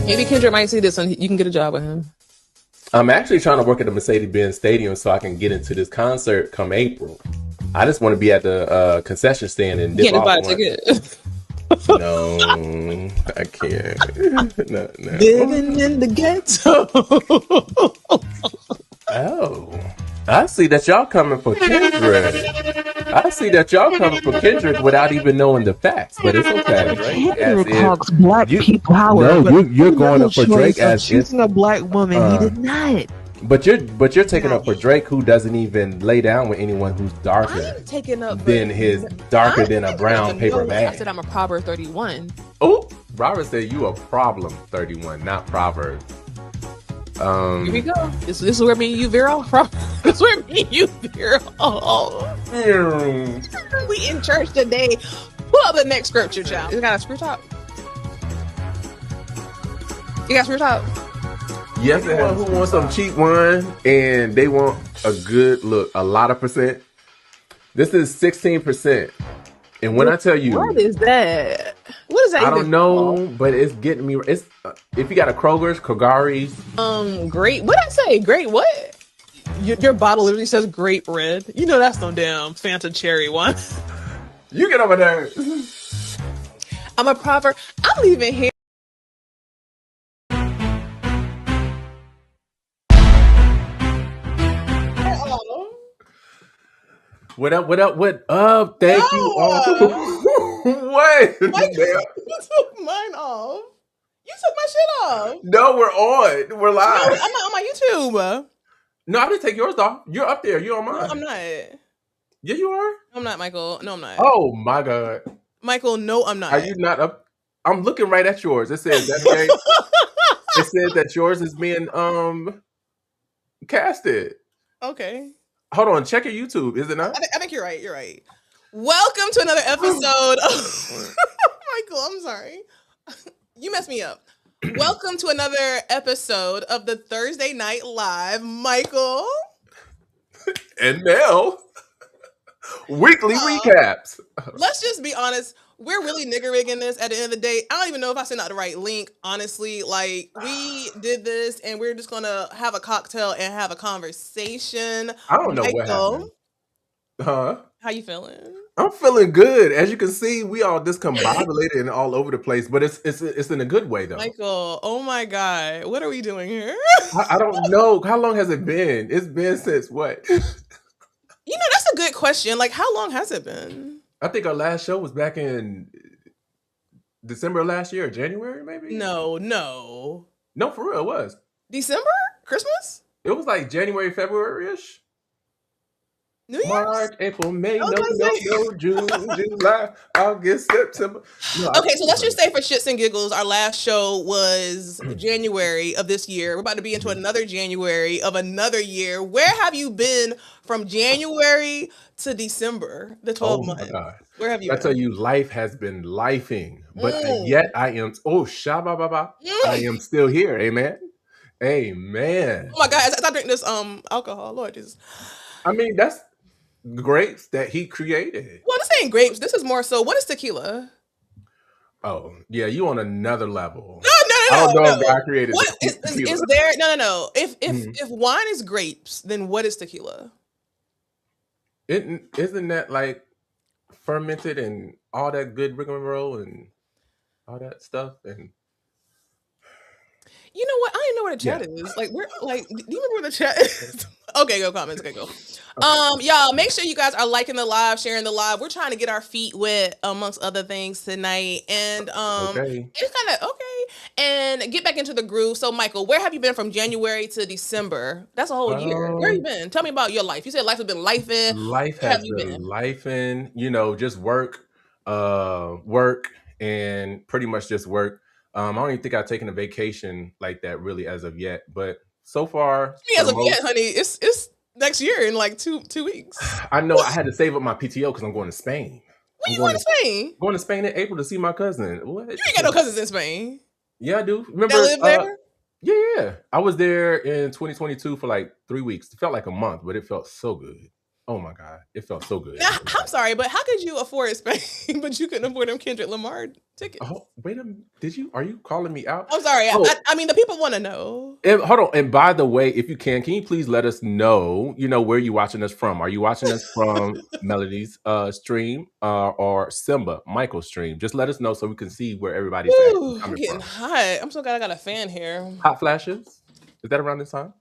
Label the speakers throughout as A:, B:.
A: Maybe Kendrick might see this and you can get a job with him.
B: I'm actually trying to work at the Mercedes-Benz Stadium so I can get into this concert come April. I just want to be at the concession stand and
A: You
B: dip
A: can't just buy
B: off
A: a
B: one.
A: ticket.
B: No, I can't. No.
A: Living in the ghetto.
B: Oh, I see that y'all coming for Kendrick. I see that y'all coming for Kendrick without even knowing the facts, but it's okay. Drake, as
C: Kendrick
B: if
C: hogs black
B: you
C: people power.
B: no,
C: but
B: you're
C: he
B: going
C: made
B: up for
C: the
B: Drake
C: choice of
B: as if
C: choosing a black woman. He did not.
B: but you're taking up for Drake, who doesn't even lay down with anyone who's darker
A: I'm taking up
B: than a brown paper bag.
A: I said I'm a Proverb 31.
B: Oh, Robert said you a problem 31, not Proverbs.
A: Here we go. This is where me and you veer off from. This is where me and you veer off. We in church today. Pull up the next scripture, child. You got a scripture top? You got a scripture top?
B: Yes, anyone who wants some cheap wine and they want a good look, a lot of percent. This is 16%. And when I tell you,
A: what is that? What is that?
B: I don't know, but it's getting me. It's if you got a Kroger's,
A: Great. What did I say? Great what? Your bottle literally says grape red. You know that's no damn Fanta cherry one.
B: You get over there.
A: I'm a Proverb. I'm leaving here.
B: What up? What up? What up? Thank you all. What?
A: You took mine off. You took my shit off.
B: No, we're on. We're live.
A: No, I'm not on my YouTube.
B: No, I didn't take yours off. You're up there. You're on mine.
A: No, I'm not.
B: Yeah, you are.
A: I'm not, Michael. No, I'm not.
B: Oh my God.
A: Michael, no, I'm not.
B: Are you not up? I'm looking right at yours. It says that okay. It says that yours is being casted.
A: Okay.
B: Hold on, check your YouTube. Is it not?
A: I think you're right. You're right. Welcome to another episode of Michael, I'm sorry. You messed me up. Welcome to another episode of the Thursday Night Live, Michael.
B: And now, weekly recaps.
A: Let's just be honest. We're really nigger rigging this at the end of the day. I don't even know if I sent out the right link, honestly. Like, we did this and we're just going to have a cocktail and have a conversation.
B: I don't know what happened. Huh?
A: How you feeling?
B: I'm feeling good. As you can see, we all discombobulated and all over the place, but it's in a good way, though.
A: Michael, oh my God. What are we doing here?
B: I don't know. How long has it been? It's been since what?
A: You know, that's a good question. Like, how long has it been?
B: I think our last show was back in December of last year, January, maybe?
A: No,
B: for real, it was.
A: December? Christmas?
B: It was like January, February-ish.
A: New Year's?
B: March, April, May, no, June, July, August, September. No,
A: okay, so let's just say for shits and giggles, our last show was January of this year. We're about to be into another January of another year. Where have you been from January to December, the 12 months?
B: God.
A: Where have you been?
B: I tell you, life has been lifing, but yet I am, I am still here, amen? Amen.
A: Oh my God, as I drink this alcohol, Lord Jesus.
B: I mean, that's grapes that he created.
A: Well, this ain't grapes. This is more so. What is tequila?
B: Oh, yeah, you on another level.
A: No.
B: I don't know if God created
A: tequila. Is there? No. If wine is grapes, then what is tequila?
B: Isn't that like fermented and all that good rigmarole and all that stuff? And
A: you know what? I don't know where the chat is. Like, we're like, do you remember where the chat is? Okay, go comments. Okay, go. Y'all, make sure you guys are liking the live, sharing the live. We're trying to get our feet wet amongst other things tonight, and it's kind of okay, and get back into the groove. So, Michael, where have you been from January to December? That's a whole year. Where have you been? Tell me about your life. You said life has been lifing.
B: Life has been lifing. You know, just work, and pretty much just work. I don't even think I've taken a vacation like that really as of yet, but so far,
A: as of yet, honey, it's next year in like two weeks.
B: I know. I had to save up my PTO because I'm going to Spain.
A: When you going to Spain?
B: Going to Spain in April to see my cousin. What?
A: You ain't got no cousins in Spain.
B: Yeah, I do. Remember?
A: They live there?
B: Yeah. I was there in 2022 for like 3 weeks. It felt like a month, but it felt so good. Oh my God, it felt so good.
A: Now, I'm sorry, but how could you afford Spain, but you couldn't afford them Kendrick Lamar tickets?
B: Oh, wait a minute. Are you calling me out?
A: I'm sorry.
B: Oh,
A: I mean, the people want to know.
B: and hold on. And by the way, if you can you please let us know, where you watching us from? Are you watching us from Melody's stream or Simba, Michael's stream? Just let us know so we can see where everybody's actually
A: Woo, I'm
B: coming
A: getting
B: from.
A: hot. I'm so glad I got a fan here.
B: Hot flashes? Is that around this time?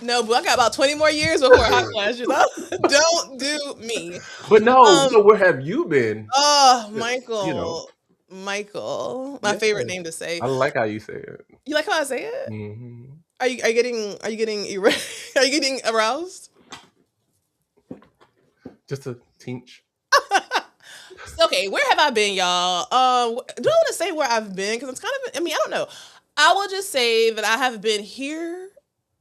A: No, but I got about 20 more years before hot flashes. Don't do me.
B: But no, so where have you been?
A: Oh,
B: You
A: Michael, my favorite name to say.
B: I like how you say it.
A: You like how I say it?
B: Mm-hmm.
A: Are you getting are you getting aroused?
B: Just a tinge.
A: Okay, where have I been, y'all? Do I want to say where I've been? Because it's kind of, I mean, I don't know. I will just say that I have been here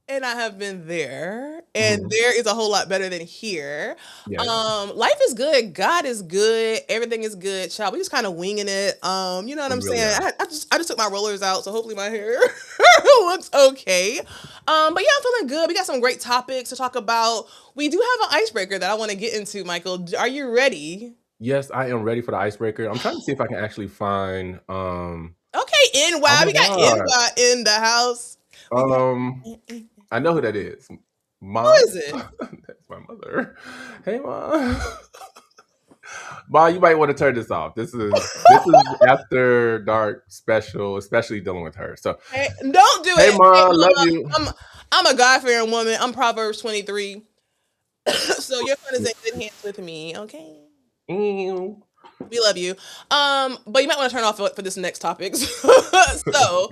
A: and I have been there, and there is a whole lot better than here.
B: Yeah.
A: Life is good. God is good. Everything is good, child. We just kind of winging it. You know what I'm saying? I just took my rollers out, so hopefully my hair looks okay. But yeah, I'm feeling good. We got some great topics to talk about. We do have an icebreaker that I want to get into, Michael. Are you ready?
B: Yes, I am ready for the icebreaker. I'm trying to see if I can actually find
A: Okay, NY. We got NY in the house.
B: I know who that is. Mom.
A: Who is it?
B: That's my mother. Hey, Mom. Mom, you might want to turn this off. This is after dark special, especially dealing with her. So
A: hey, don't do it.
B: Hey, Mom, love you.
A: I'm a God-fearing woman. I'm Proverbs 23. So your son is in good hands with me, okay?
B: Ew.
A: We love you. But you might want to turn off for this next topic. So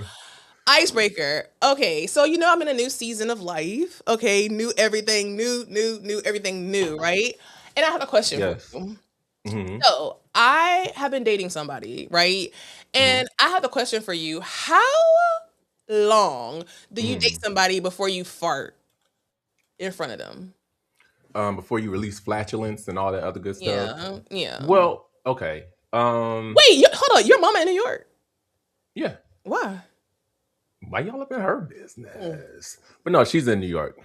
A: icebreaker. Okay, so I'm in a new season of life. Okay, new everything, new everything new, right? And I have a question for you. Mm-hmm. So I have been dating somebody, right? And I have a question for you. How long do you date somebody before you fart in front of them?
B: Before you release flatulence and all that other good stuff.
A: Yeah.
B: Well, okay.
A: Wait, hold on. Your mama in New York?
B: Yeah.
A: Why?
B: Why y'all up in her business? But no, she's in New York.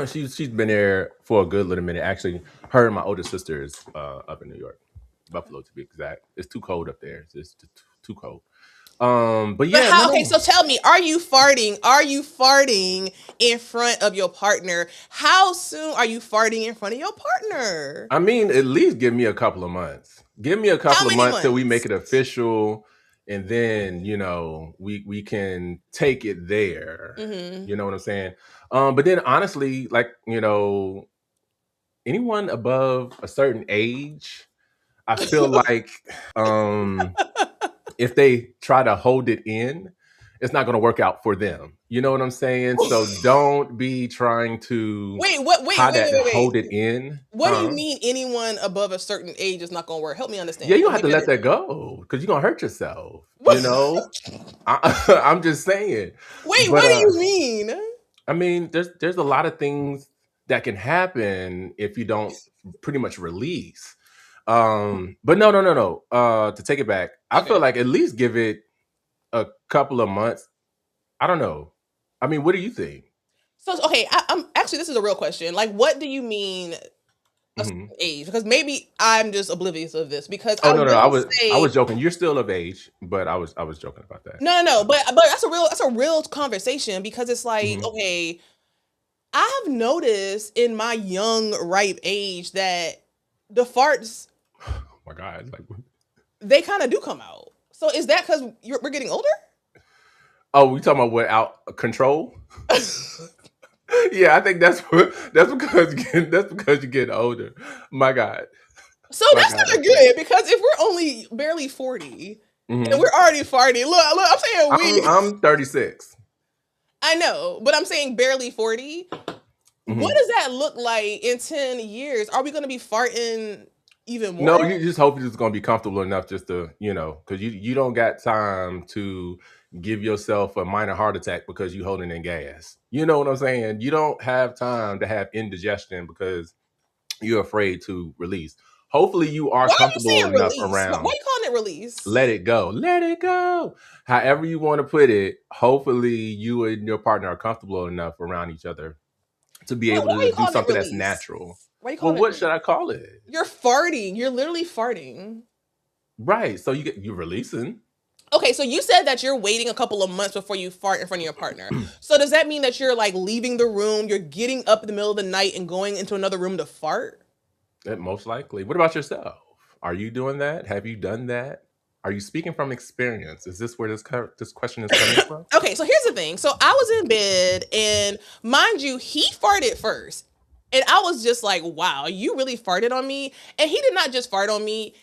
B: she's been there for a good little minute. Actually, her and my older sister is up in New York, Buffalo to be exact. It's too cold up there. It's too cold. But yeah.
A: Okay, so tell me, are you farting? Are you farting in front of your partner? How soon are you farting in front of your partner?
B: I mean, at least give me a couple of months. Give me a couple of months till we make it official. And then, we can take it there. Mm-hmm. You know what I'm saying? But then honestly, like, anyone above a certain age, I feel like if they try to hold it in, it's not going to work out for them. You know what I'm saying? So don't be trying to hold it in.
A: What do you mean anyone above a certain age is not going to work? Help me understand.
B: Yeah, you don't have to let that go because you're going to hurt yourself. I'm just saying.
A: Wait, what do you mean?
B: I mean, there's a lot of things that can happen if you don't pretty much release. But no. To take it back, I feel like at least give it a couple of months. I don't know. I mean, what do you think?
A: So okay, I'm actually, this is a real question. Like, what do you mean a certain age? Because maybe I'm just oblivious of this. Because
B: I was joking. You're still of age, but I was joking about that.
A: No. But that's a real conversation because it's like okay, I have noticed in my young ripe age that the farts.
B: Oh my God! Like
A: they kind of do come out. So is that because we're getting older?
B: Oh, we talking about what out control? Yeah, I think that's because you're getting older. My God.
A: So that's not good because if we're only barely 40 and we're already farting, look, I'm saying
B: I'm 36.
A: I know, but I'm saying barely 40. What does that look like in 10 years? Are we going to be farting even more?
B: No, you just hope it's going to be comfortable enough just to, because you don't got time to give yourself a minor heart attack because you're holding in gas. You know what I'm saying? You don't have time to have indigestion because you're afraid to release. Hopefully you are comfortable enough around.
A: Why are you calling it release?
B: Let it go. Let it go. However you want to put it, hopefully you and your partner are comfortable enough around each other to be able to do something that's natural.
A: Why you
B: Well,
A: calling
B: what
A: it?
B: should I call it?
A: You're farting. You're literally farting.
B: Right. So you're releasing.
A: Okay, so you said that you're waiting a couple of months before you fart in front of your partner. So does that mean that you're like leaving the room, you're getting up in the middle of the night and going into another room to fart?
B: Most likely. What about yourself? Are you doing that? Have you done that? Are you speaking from experience? Is this where this question is coming from?
A: Okay, so here's the thing. So I was in bed, and mind you, he farted first. And I was just like, wow, you really farted on me? And he did not just fart on me.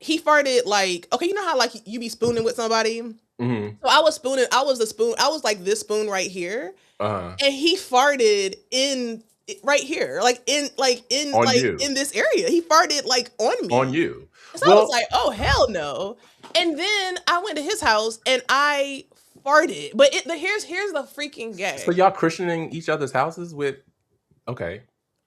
A: He farted like, okay, you know how like you be spooning with somebody?
B: hmm
A: So I was spooning, I was like this spoon right here.
B: Uh-huh.
A: And he farted in right here,
B: On you.
A: in this area. He farted like on me.
B: On you.
A: So I
B: Well,
A: was like, oh hell no. And then I went to his house and I farted. But here's the freaking gag.
B: so y'all christening each other's houses with okay.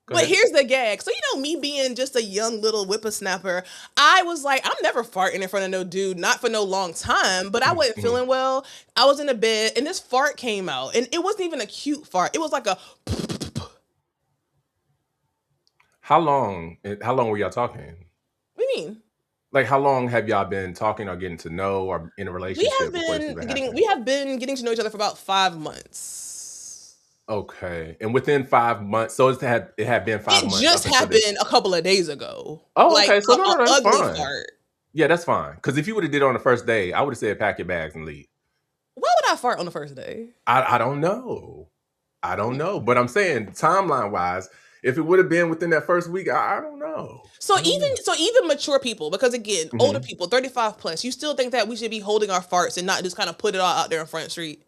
B: Go
A: But
B: ahead.
A: here's the gag. So, you know, me being just a young little whippersnapper, I was like, I'm never farting in front of no dude, not for no long time, but I wasn't
B: Mhm.
A: feeling well. I was in the bed and this fart came out. And it wasn't even a cute fart. It was like a
B: How long were y'all talking?
A: what do you mean?
B: Like how long have y'all been talking or getting to know or in a
A: We
B: relationship
A: have
B: before this
A: been
B: even
A: getting
B: happened?
A: we have been getting to know each other for about 5 months.
B: Okay. And within 5 months, so it had been 5
A: It
B: months
A: just
B: up until this.
A: happened a couple of days ago.
B: Oh,
A: Like
B: okay. So
A: a
B: no, that's
A: ugly
B: fine.
A: fart.
B: Yeah, that's fine. Because if you would have did it on the first day, I would have said pack your bags and leave.
A: Why would I fart on the first day?
B: I don't know. I don't know. But I'm saying timeline wise, if it would have been within that first week, I don't know.
A: So
B: I don't know.
A: even mature people, because again, older
B: Mhm.
A: people, 35 plus, you still think that we should be holding our farts and not just kind of put it all out there in front street.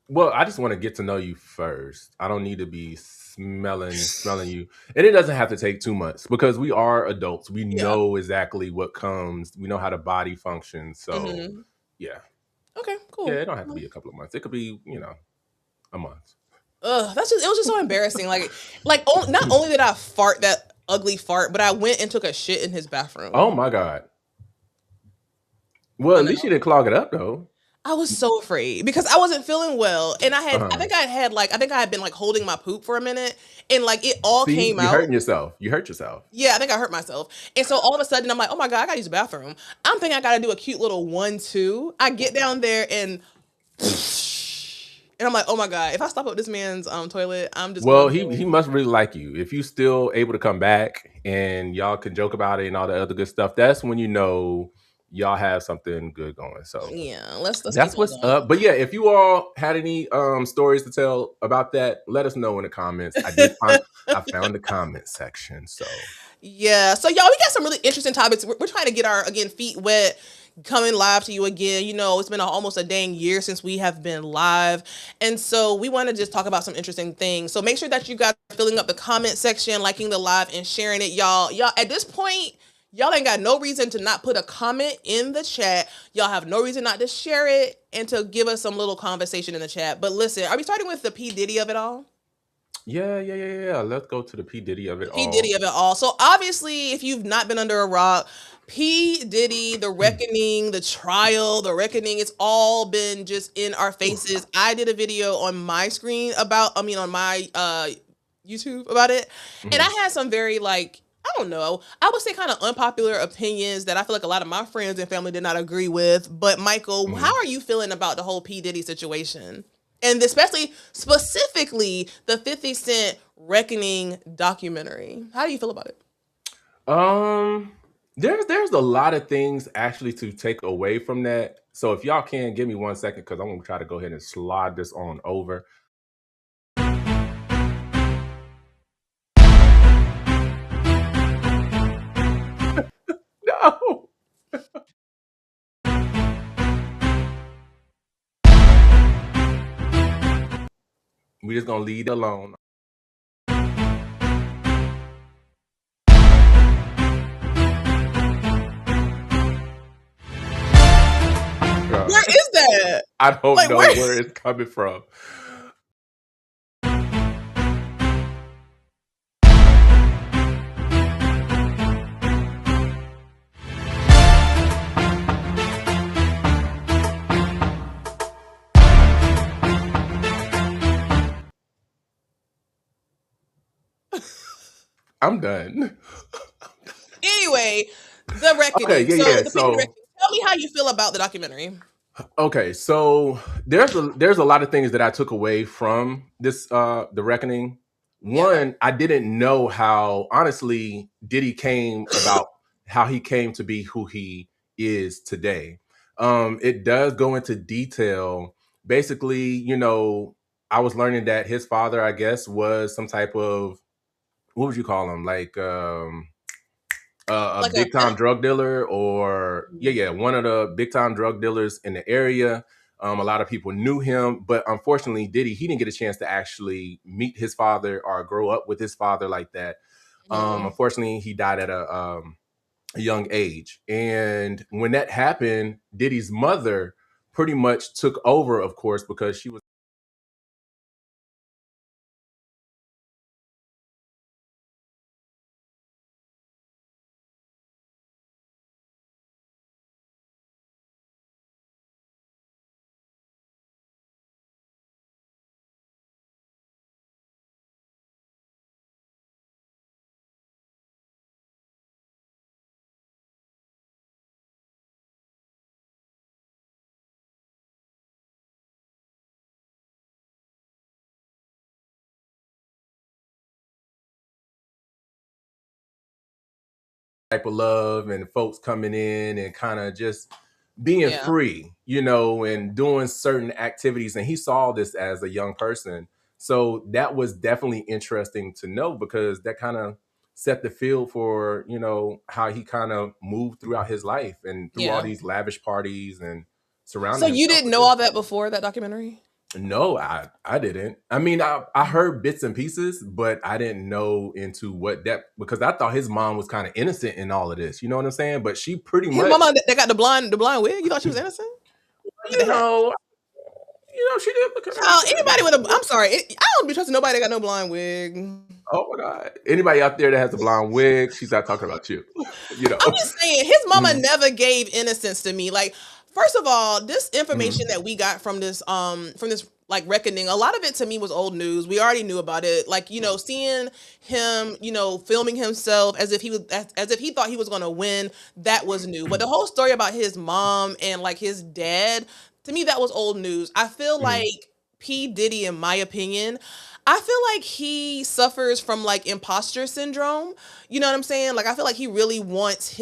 B: Well, I just want to get to know you first. I don't need to be smelling you. And it doesn't have to take 2 months because we are adults. We
A: Yeah.
B: know exactly what comes. We know how the body functions. So
A: Mhm.
B: yeah.
A: Okay, cool.
B: Yeah, it don't have to be a couple of months. It could be, a month.
A: Ugh, it was just so embarrassing. Not only did I fart that ugly fart, but I went and took a shit in his bathroom.
B: Oh my God. Well,
A: I
B: at least
A: know.
B: you didn't clog it up though.
A: I was so afraid because I wasn't feeling well, and I
B: Uh-huh.
A: think I had been like holding my poop for a minute, and like it all
B: See,
A: came
B: you're
A: out.
B: hurting yourself. You hurt yourself.
A: Yeah, I think I hurt myself. And so all of a sudden I'm like, oh my God, I gotta use the bathroom. I'm thinking I gotta do a cute little 1-2. I get down there and I'm like, oh my God, if I stop up this man's toilet, I'm just
B: Well,
A: gonna
B: he
A: go.
B: must really like you. If you still able to come back and y'all can joke about it and all the other good stuff, that's when you know y'all have something good going. So
A: Yeah, let's keep
B: that's
A: on
B: what's
A: going.
B: up. But yeah, if you all had any stories to tell about that, let us know in the comments. I found the comment section. So
A: Yeah, so y'all, we got some really interesting topics. We're trying to get our feet wet, coming live to you again. You know, it's been almost a dang year since we have been live, and so we want to just talk about some interesting things. So make sure that you guys are filling up the comment section, liking the live, and sharing it, y'all. Y'all at this point, y'all ain't got no reason to not put a comment in the chat. Y'all have no reason not to share it and to give us some little conversation in the chat. But listen, are we starting with the P Diddy of it all?
B: yeah. Let's go to the P Diddy of it
A: P
B: all.
A: Diddy of it all. So obviously, if you've not been under a rock, P Diddy, the reckoning, the trial, the reckoning, it's all been just in our faces. I did a video on my screen on my YouTube about it, and
B: Mhm.
A: I had some very I don't know, I would say kind of unpopular opinions that I feel like a lot of my friends and family did not agree with. But Michael,
B: Mhm.
A: how are you feeling about the whole P Diddy situation? And specifically the 50 Cent Reckoning documentary. How do you feel about it?
B: There's a lot of things actually to take away from that. So if y'all can give me 1 second, because I'm gonna try to go ahead and slide this on over. No. We just gonna leave it alone.
A: Where is that?
B: I don't
A: Like,
B: know
A: where-
B: where it's coming from. I'm done.
A: Anyway, The
B: Okay,
A: Reckoning.
B: yeah,
A: So
B: yeah.
A: the Penny
B: So
A: Reckoning. Tell me how you feel about the documentary.
B: okay, so there's a lot of things that I took away from this The Reckoning.
A: Yeah.
B: One, I didn't know how honestly Diddy came about how he came to be who he is today. It does go into detail. Basically, I was learning that his father, I guess, was some type of, what would you call him? Like a
A: Like a
B: big time drug dealer, or yeah, one of the big time drug dealers in the area. A lot of people knew him, but unfortunately, he didn't get a chance to actually meet his father or grow up with his father like that. Unfortunately, he died at a young age, and when that happened, Diddy's mother pretty much took over, of course, because she was type of love and folks coming in and kind of just being
A: yeah.
B: free, and doing certain activities. And he saw this as a young person. So that was definitely interesting to know, because that kind of set the field for, how he kind of moved throughout his life and through all
A: Yeah.
B: these lavish parties and
A: So
B: surrounding
A: you
B: himself
A: didn't
B: with
A: know
B: this.
A: all that before that documentary?
B: No, I didn't. I mean, I heard bits and pieces, but I didn't know into what depth, because I thought his mom was kind of innocent in all of this. You know what I'm saying? But she pretty
A: His
B: much,
A: mama that got the blind wig. You thought she was innocent? With the
B: you
A: hat.
B: know, she did look
A: Child,
B: innocent.
A: anybody with a I'm sorry, I don't be trusting nobody that got no blind wig.
B: Oh my God! Anybody out there that has a blonde wig, she's not talking about you.
A: I'm just saying, his mama
B: Mhm,
A: never gave innocence to me. Like, first of all, this information
B: mhm,
A: that we got from this like reckoning, a lot of it to me was old news. We already knew about it. Like, seeing him, filming himself as if he was as if he thought he was gonna win, that was new. But the whole story about his mom and like his dad, to me, that was old news. I feel
B: mhm.
A: like P. Diddy, in my opinion, I feel like he suffers from like imposter syndrome. You know what I'm saying? Like, I feel like he really wants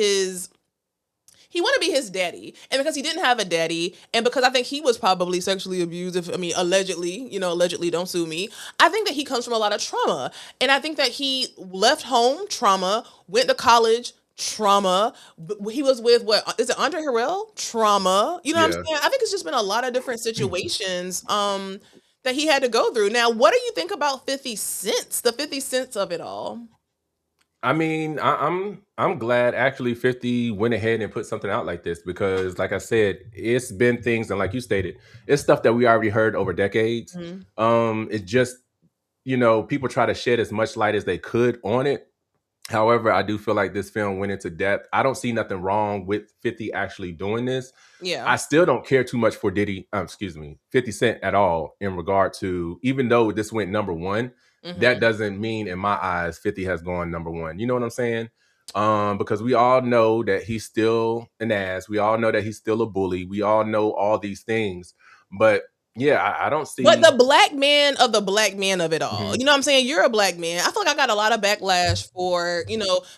A: he want to be his daddy, and because he didn't have a daddy, and because I think he was probably sexually abused, if I mean allegedly, allegedly, don't sue me. I think that he comes from a lot of trauma, and I think that he left home trauma, went to college trauma. He was with, what is it, Andre Harrell, trauma. You know what I'm
B: Yeah.
A: saying? I think it's just been a lot of different situations that he had to go through. Now, what do you think about 50 cents, the 50 cents of it all?
B: I mean, I'm glad actually 50 went ahead and put something out like this, because, like I said, it's been things, and like you stated, it's stuff that we already heard over decades.
A: Mhm.
B: It just, people try to shed as much light as they could on it. However, I do feel like this film went into depth. I don't see nothing wrong with 50 actually doing this.
A: Yeah.
B: I still don't care too much for 50 Cent at all, in regard to, even though this went number one, that
A: Mhm.
B: doesn't mean in my eyes 50 has gone number one. You know what I'm saying? Because we all know that he's still an ass. We all know that he's still a bully. We all know all these things. But yeah, I don't
A: But
B: see.
A: the black man of the black man of it all.
B: Mhm,
A: You know what I'm saying? You're a black man. I feel like I got a lot of backlash for,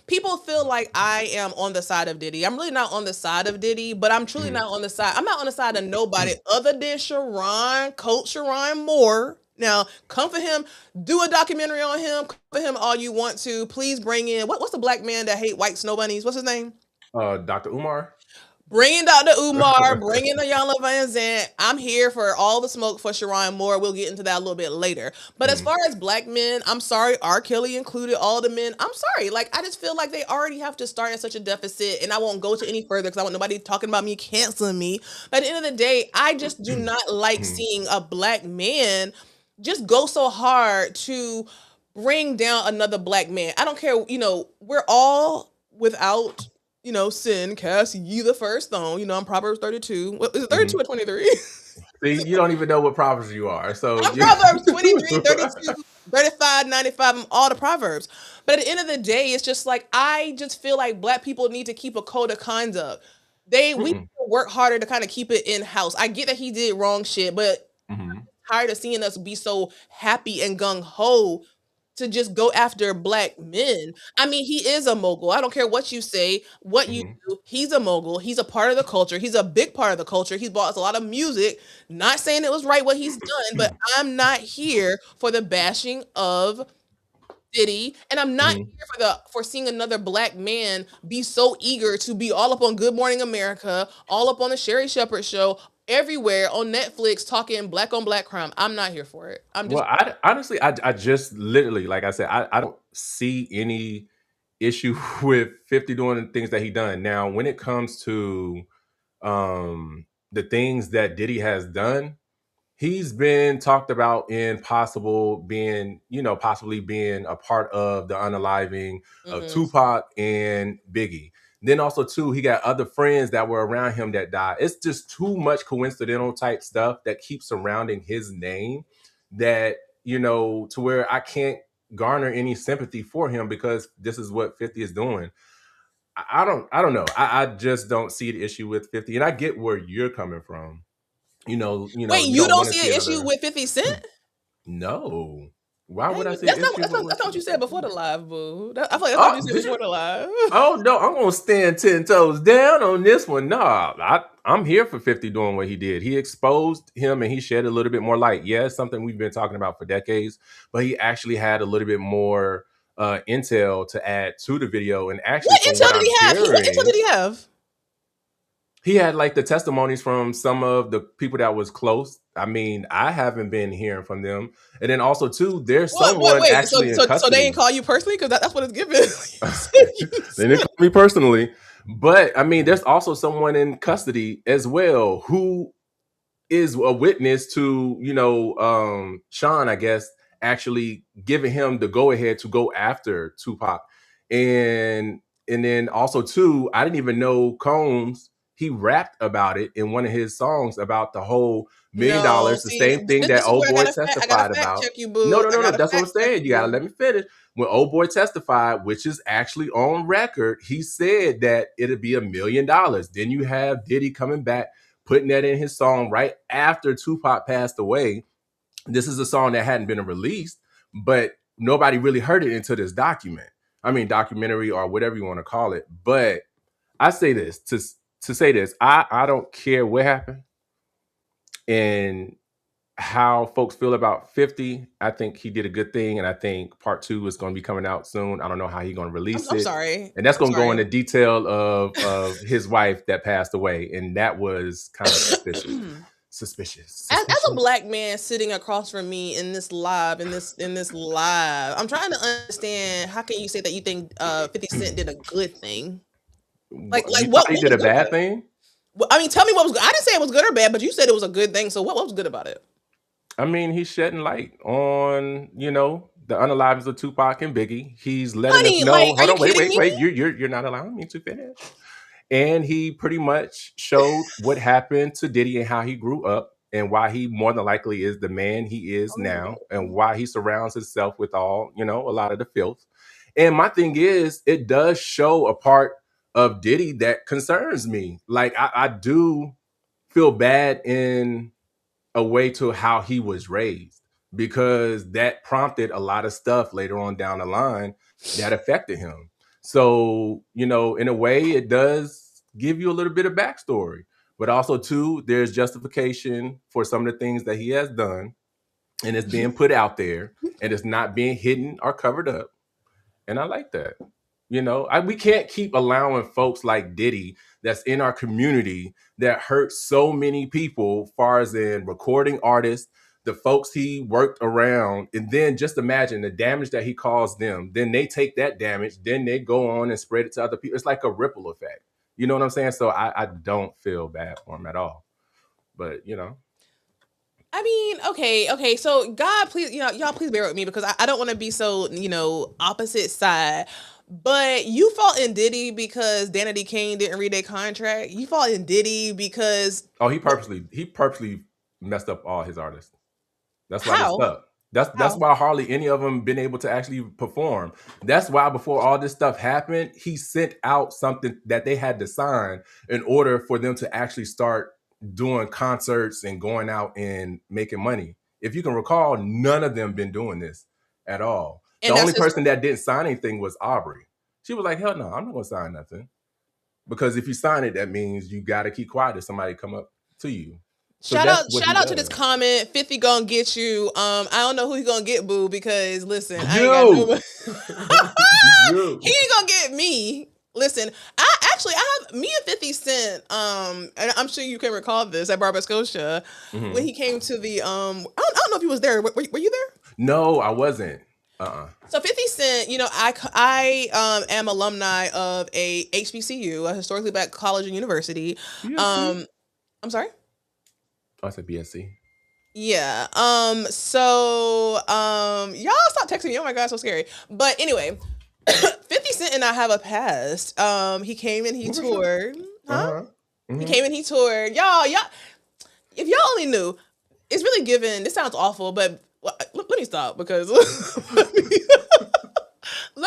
A: people feel like I am on the side of Diddy. I'm really not on the side of Diddy, but I'm truly
B: mhm,
A: not on the side. I'm not on the side of nobody other than Coach Sharon Moore. Now, come for him, do a documentary on him, come for him all you want to. Please bring in what's the black man that hate white snow bunnies? What's his name?
B: Dr. Umar.
A: Bring in Dr. Umar, bring in Iyanla Vanzant. I'm here for all the smoke for Sharon Moore. We'll get into that a little bit later. But as
B: Mhm,
A: far as black men, I'm sorry, R. Kelly included, all the men. I'm sorry. Like, I just feel like they already have to start at such a deficit, and I won't go to any further because I want nobody talking about me, canceling me. But at the end of the day, I just do not like
B: mhm.
A: seeing a black man just go so hard to bring down another black man. I don't care, we're all without sin, cast ye the first stone. I'm Proverbs 32. What is it, 32
B: Mhm.
A: or 23?
B: See, you don't even know what prophets you are. So
A: I'm
B: yeah.
A: Proverbs 23, 32. 35, 95, all the proverbs. But at the end of the day, it's just like I just feel like black people need to keep a code of conduct. We need
B: Mm-mm.
A: to work harder to kind of keep it in house. I get that he did wrong shit, but
B: Mhm.
A: tired of seeing us be so happy and gung ho to just go after black men. I mean, he is a mogul. I don't care what you say, what you
B: Mhm.
A: do. He's a mogul. He's a part of the culture. He's a big part of the culture. He's bought us a lot of music. Not saying it was right what he's done, but I'm not here for the bashing of Diddy, and I'm not
B: Mhm.
A: here for seeing another black man be so eager to be all up on Good Morning America, all up on the Sherry Shepherd show, everywhere on Netflix talking black on black crime. I'm not here for it. I'm just
B: Well, I honestly, I just literally, like I said, I don't see any issue with 50 doing the things that he done. Now, when it comes to the things that Diddy has done, he's been talked about in possibly being a part of the unaliving of
A: mhm.
B: Tupac and Biggie. Then also too, he got other friends that were around him that died. It's just too much coincidental type stuff that keeps surrounding his name that, to where I can't garner any sympathy for him because this is what 50 is doing. I don't know. I just don't see the issue with 50. And I get where you're coming from.
A: Wait,
B: You
A: you
B: don't
A: don't
B: want to
A: see
B: see
A: an issue
B: another.
A: with 50 Cent?
B: No. Why
A: Dang
B: would I
A: it.
B: see an
A: That's not
B: issue
A: that's
B: with
A: not,
B: what
A: that's not what you
B: 50
A: said
B: Cent
A: before the
B: did?
A: live, boo. I feel like that's what you
B: Oh,
A: said before the live.
B: oh no, I'm gonna stand 10 toes down on this one. Nah, I'm here for 50 doing what he did. He exposed him and he shed a little bit more light. Yeah, it's something we've been talking about for decades, but he actually had a little bit more intel to add to the video. And actually,
A: What
B: from what
A: intel did
B: I'm
A: he have? What intel
B: hearing,
A: did he have?
B: he had like the testimonies from some of the people that was close. I mean, I haven't been hearing from them. And then also too, there's
A: What?
B: someone
A: Wait. So
B: actually in
A: so they didn't
B: custody.
A: call you personally because that's what it's given. You
B: They
A: said-
B: didn't call me personally, but I mean, there's also someone in custody as well who is a witness to, Sean, I guess, actually giving him the go ahead to go after Tupac. And then also too, I didn't even know Combs, he rapped about it in one of his songs about the whole
A: No,
B: $1 million, the
A: see,
B: same thing that
A: this is
B: old
A: where
B: boy
A: I gotta
B: testified
A: fact
B: about.
A: check you,
B: No,
A: boo.
B: no,
A: I
B: no, no.
A: gotta
B: That's what I'm
A: fact check
B: saying. You gotta
A: you.
B: let me finish. When old boy testified, which is actually on record, he said that it'd be $1 million. Then you have Diddy coming back, putting that in his song right after Tupac passed away. This is a song that hadn't been released, but nobody really heard it until this documentary or whatever you want to call it. But I say this to say this, I don't care what happened and how folks feel about 50. I think he did a good thing, and I think part 2 is going to be coming out soon. I don't know how he's going to release
A: I'm
B: it.
A: sorry.
B: And that's
A: I'm
B: going to go
A: sorry.
B: into detail of his wife that passed away, and that was kind of suspicious.
A: As a black man sitting across from me in this live, I'm trying to understand how can you say that you think 50 Cent did a good thing? Like
B: You
A: what
B: thought he
A: what
B: did
A: was
B: a
A: good about
B: bad
A: it?
B: thing?
A: Well, I mean, tell me what was good. I didn't say it was good or bad, but you said it was a good thing. So what was good about it?
B: I mean, he's shedding light on, the unalivings of Tupac and Biggie. He's letting us
A: Honey, like,
B: know.
A: are
B: Hold
A: you
B: on, wait,
A: kidding
B: wait,
A: me?
B: wait. You're not allowing me to finish. And he pretty much showed what happened to Diddy and how he grew up and why he more than likely is the man he is now and why he surrounds himself with all, a lot of the filth. And my thing is, it does show a part of Diddy that concerns me. Like, I do feel bad in a way to how he was raised because that prompted a lot of stuff later on down the line that affected him. So, in a way, it does give you a little bit of backstory, but also, too, there's justification for some of the things that he has done, and it's being put out there, and it's not being hidden or covered up. And I like that. We can't keep allowing folks like Diddy that's in our community that hurt so many people, far as in recording artists, the folks he worked around, and then just imagine the damage that he caused them. Then they take that damage, then they go on and spread it to other people. It's like a ripple effect. You know what I'm saying? So I don't feel bad for him at all. But
A: I mean, okay. So God, please, y'all please bear with me because I don't want to be so, opposite side. But you fought in Diddy because Danity Kane didn't read their contract. You fought in Diddy because
B: he purposely messed up all his artists. That's why they
A: how?
B: stuck. That's
A: How?
B: why hardly any of them been able to actually perform. That's why before all this stuff happened, he sent out something that they had to sign in order for them to actually start doing concerts and going out and making money. If you can recall, none of them been doing this at all. The
A: And
B: only
A: that's his.
B: person that didn't sign anything was Aubrey. She was like, "Hell no, I'm not gonna sign nothing." Because if you sign it, that means you got to keep quiet if somebody come up to you. So that's what he
A: Shout out to this
B: does.
A: comment. 50 gonna get you. I don't know who he gonna get, boo, because listen, I ain't got
B: You,
A: no. He
B: you.
A: ain't gonna get me. Listen, I have me and 50 Cent. And I'm sure you can recall this at Barba Scotia when
B: Mhm.
A: he came to the. I don't know if he was there. Were you there?
B: No, I wasn't. Uh-uh.
A: So 50 Cent, I am alumni of a HBCU, a historically black college and university.
B: BSC?
A: I'm sorry.
B: Oh, I said BSC.
A: Yeah. Y'all stop texting me. Oh my god, so scary. But anyway, 50 Cent and I have a past. He came and he
B: What was your-
A: toured. Huh?
B: Uh-huh.
A: He
B: Mhm.
A: came and he toured. Y'all, if y'all only knew, it's really given. This sounds awful, but let me stop because let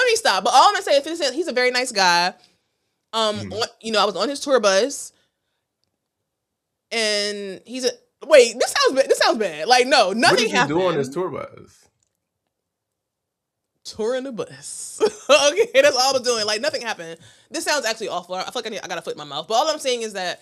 A: me stop. But all I'm gonna say is 50 Cent, he's a very nice guy.
B: Mhm.
A: I was on his tour bus, and he's a wait. This sounds bad. Like no,
B: What
A: nothing
B: did you do on this
A: happened.
B: tour bus?
A: Touring the bus. Okay, that's all I was doing. Like nothing happened. This sounds actually awful. I feel like I got a foot in my mouth. But all I'm saying is that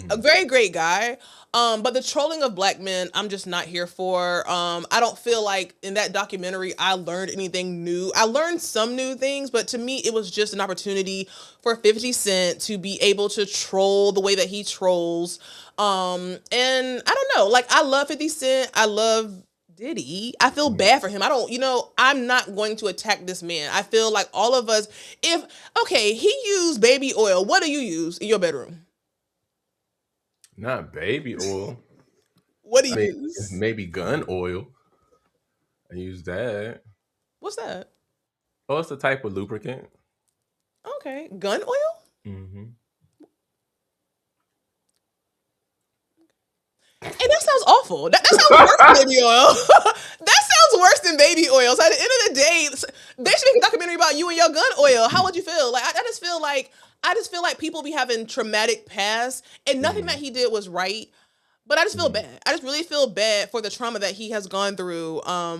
A: a very great guy. But the trolling of black men, I'm just not here for. I don't feel like in that documentary I learned anything new. I learned some new things, but to me it was just an opportunity for 50 Cent to be able to troll the way that he trolls. And I don't know. Like I love 50 Cent. I love Diddy. I feel bad for him. I'm not going to attack this man. I feel like all of us, he used baby oil. What do you use in your bedroom?
B: Not baby oil.
A: What do
B: I
A: you
B: mean, it's
A: use?
B: maybe gun oil. I use that.
A: What's that?
B: Oh, it's a type of lubricant.
A: Okay. Gun oil?
B: Mm-hmm.
A: And that sounds awful. That sounds worse than baby oil. That sounds worse than baby oil. So at the end of the day, they should make a documentary about you and your gun oil. How would you feel? Like I just feel like people be having traumatic past, and nothing that he did was right. But I just feel bad. I just really feel bad for the trauma that he has gone through.
B: I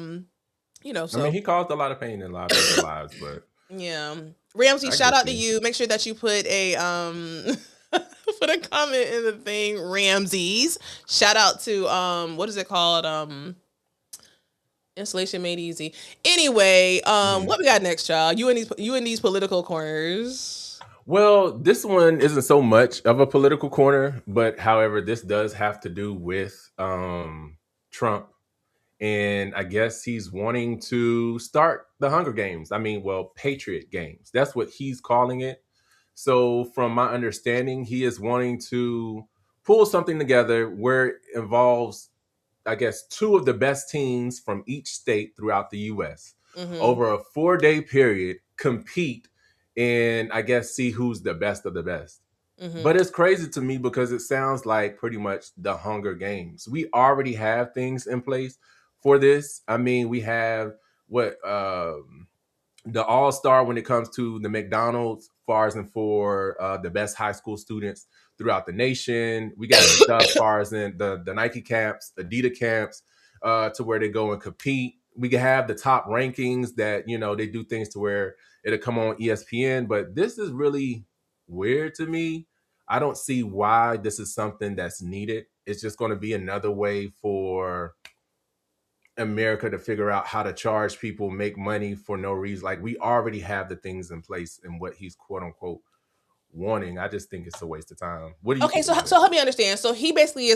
A: So
B: mean, he caused a lot of pain in a lot of people's lives, but
A: yeah. Ramsey,
B: I
A: shout
B: get
A: out to
B: you.
A: you. Make sure that you put a put a comment in the thing, Ramses. Shout out to what is it called? Installation Made Easy. Anyway, what we got next, y'all? You and these political corners.
B: Well, this one isn't so much of a political corner, but however, this does have to do with Trump. And I guess he's wanting to start the Hunger Games. I mean, well, Patriot Games. That's what he's calling it. So, from my understanding, he is wanting to pull something together where it involves, I guess, two of the best teams from each state throughout the US
A: Mm-hmm.
B: over a 4-day period compete and I guess see who's the best of the best.
A: Mm-hmm.
B: But it's crazy to me because it sounds like pretty much the Hunger Games. We already have things in place for this. I mean, we have what the all-star when it comes to the McDonald's fars and for the best high school students throughout the nation. We got stuff fars in the Nike camps, Adidas camps, to where they go and compete. We can have the top rankings that, they do things to where it'll come on ESPN, but this is really weird to me. I don't see why this is something that's needed. It's just going to be another way for America to figure out how to charge people, make money for no reason. Like we already have the things in place and what he's quote unquote wanting. I just think it's a waste of time. What do you
A: Okay,
B: think about
A: so help me understand. So he basically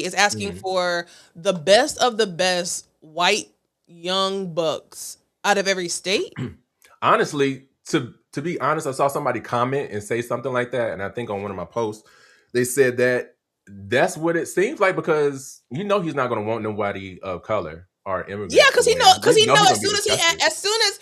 A: is asking for the best of the best white young bucks out of every state.
B: Honestly, to be honest, I saw somebody comment and say something like that, and I think on one of my posts, they said that that's what it seems like because he's not going to want nobody of color or immigrants.
A: Yeah, because he know
B: he's gonna
A: as
B: be
A: soon
B: disgusted.
A: as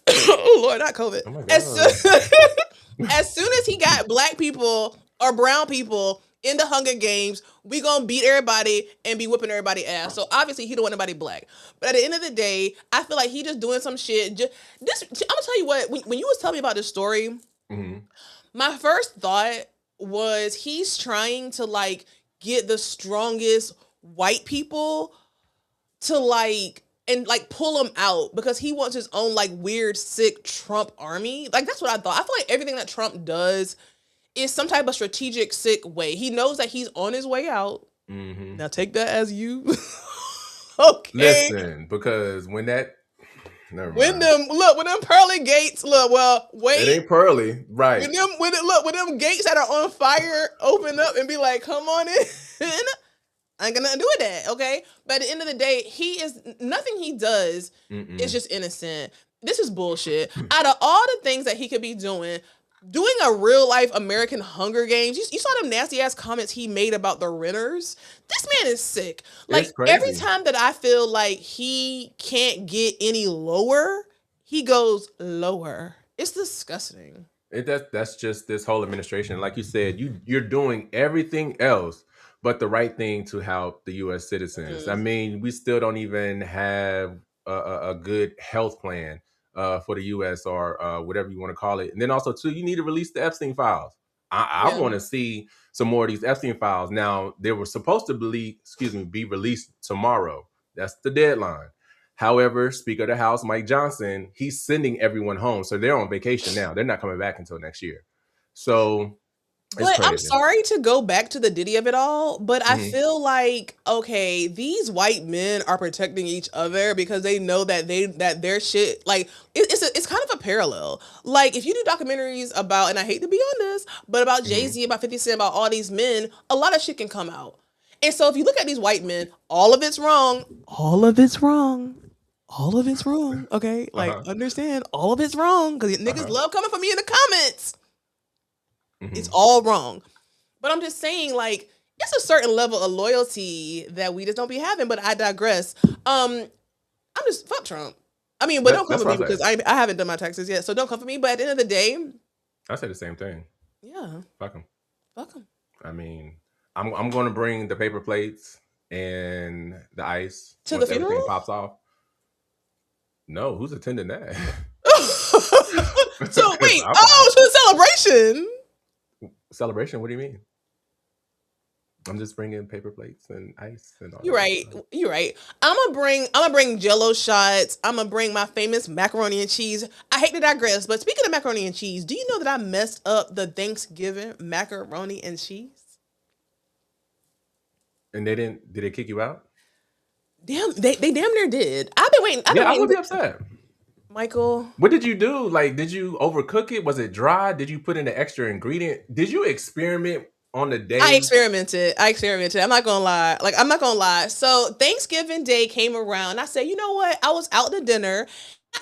A: oh Lord, not COVID.
B: Oh my God.
A: As soon as he got black people or brown people in the Hunger Games, we gonna beat everybody and be whipping everybody ass. So obviously he don't want nobody black. But at the end of the day, I feel like he just doing some shit. I'm gonna tell you what. When you was telling me about this story,
B: Mm-hmm.
A: my first thought was he's trying to like get the strongest white people to like and like pull him out because he wants his own like weird sick Trump army. Like that's what I thought. I feel like everything that Trump does is some type of strategic sick way. He knows that he's on his way out.
B: Mm-hmm.
A: Now take that as you. Okay.
B: Listen, because when that, never
A: When
B: mind.
A: them pearly gates, wait.
B: It ain't pearly, right?
A: When them gates that are on fire open up and be like, come on in. I ain't gonna do that, okay? But at the end of the day, nothing he does is just innocent. This is bullshit. Out of all the things that he could be doing a real life American Hunger Games, you saw them nasty ass comments he made about the renters. This man is sick. Like
B: It's crazy.
A: every time that I feel like he can't get any lower, he goes lower. It's disgusting.
B: That's just this whole administration. Like you said, you're doing everything else but the right thing to help the U.S. citizens. I mean, we still don't even have a good health plan for the U.S. or whatever you want to call it. And then also, too, you need to release the Epstein files. I
A: Yeah.
B: want to see some more of these Epstein files. Now, they were supposed to be released tomorrow. That's the deadline. However, Speaker of the House, Mike Johnson, he's sending everyone home. So they're on vacation now. They're not coming back until next year. So it's
A: But I'm
B: crazy.
A: sorry to go back to the Diddy of it all, but I
B: Mhm.
A: feel like, okay, these white men are protecting each other because they know that their shit, like it's kind of a parallel. Like if you do documentaries about, and I hate to be on this, but about Jay-Z, about 50 Cent, about all these men, a lot of shit can come out. And so if you look at these white men, all of it's wrong. All of it's wrong. All of it's wrong. Okay? Like understand, all of it's wrong because niggas love coming for me in the comments. It's all wrong. But I'm just saying, like, it's a certain level of loyalty that we just don't be having. But I digress. I'm just fuck Trump. I mean, but don't come
B: That's
A: for me
B: what I
A: because I haven't done my taxes yet. So don't come for me. But at the end of the day,
B: I say the same thing.
A: yeah,
B: Fuck them.
A: fuck him.
B: I mean, I'm going to bring the paper plates and the ice
A: To
B: once
A: the
B: everything
A: funeral?
B: pops off. No, who's attending that?
A: So
B: 'Cause
A: wait,
B: I'm-
A: to the celebration.
B: Celebration? What do you mean? I'm just bringing paper plates and ice and all.
A: You're right. You're right. I'm gonna bring Jello shots. I'm gonna bring my famous macaroni and cheese. I hate to digress, but speaking of macaroni and cheese, do you know that I messed up the Thanksgiving macaroni and cheese?
B: And did they kick you out?
A: Damn, they damn near did. I've been waiting.
B: I would be upset.
A: Michael,
B: What did you do? Like, did you overcook it? Was it dry? Did you put in an extra ingredient? Did you experiment on the day?
A: I experimented. I'm not gonna lie. So Thanksgiving Day came around. I said, you know what? I was out to dinner.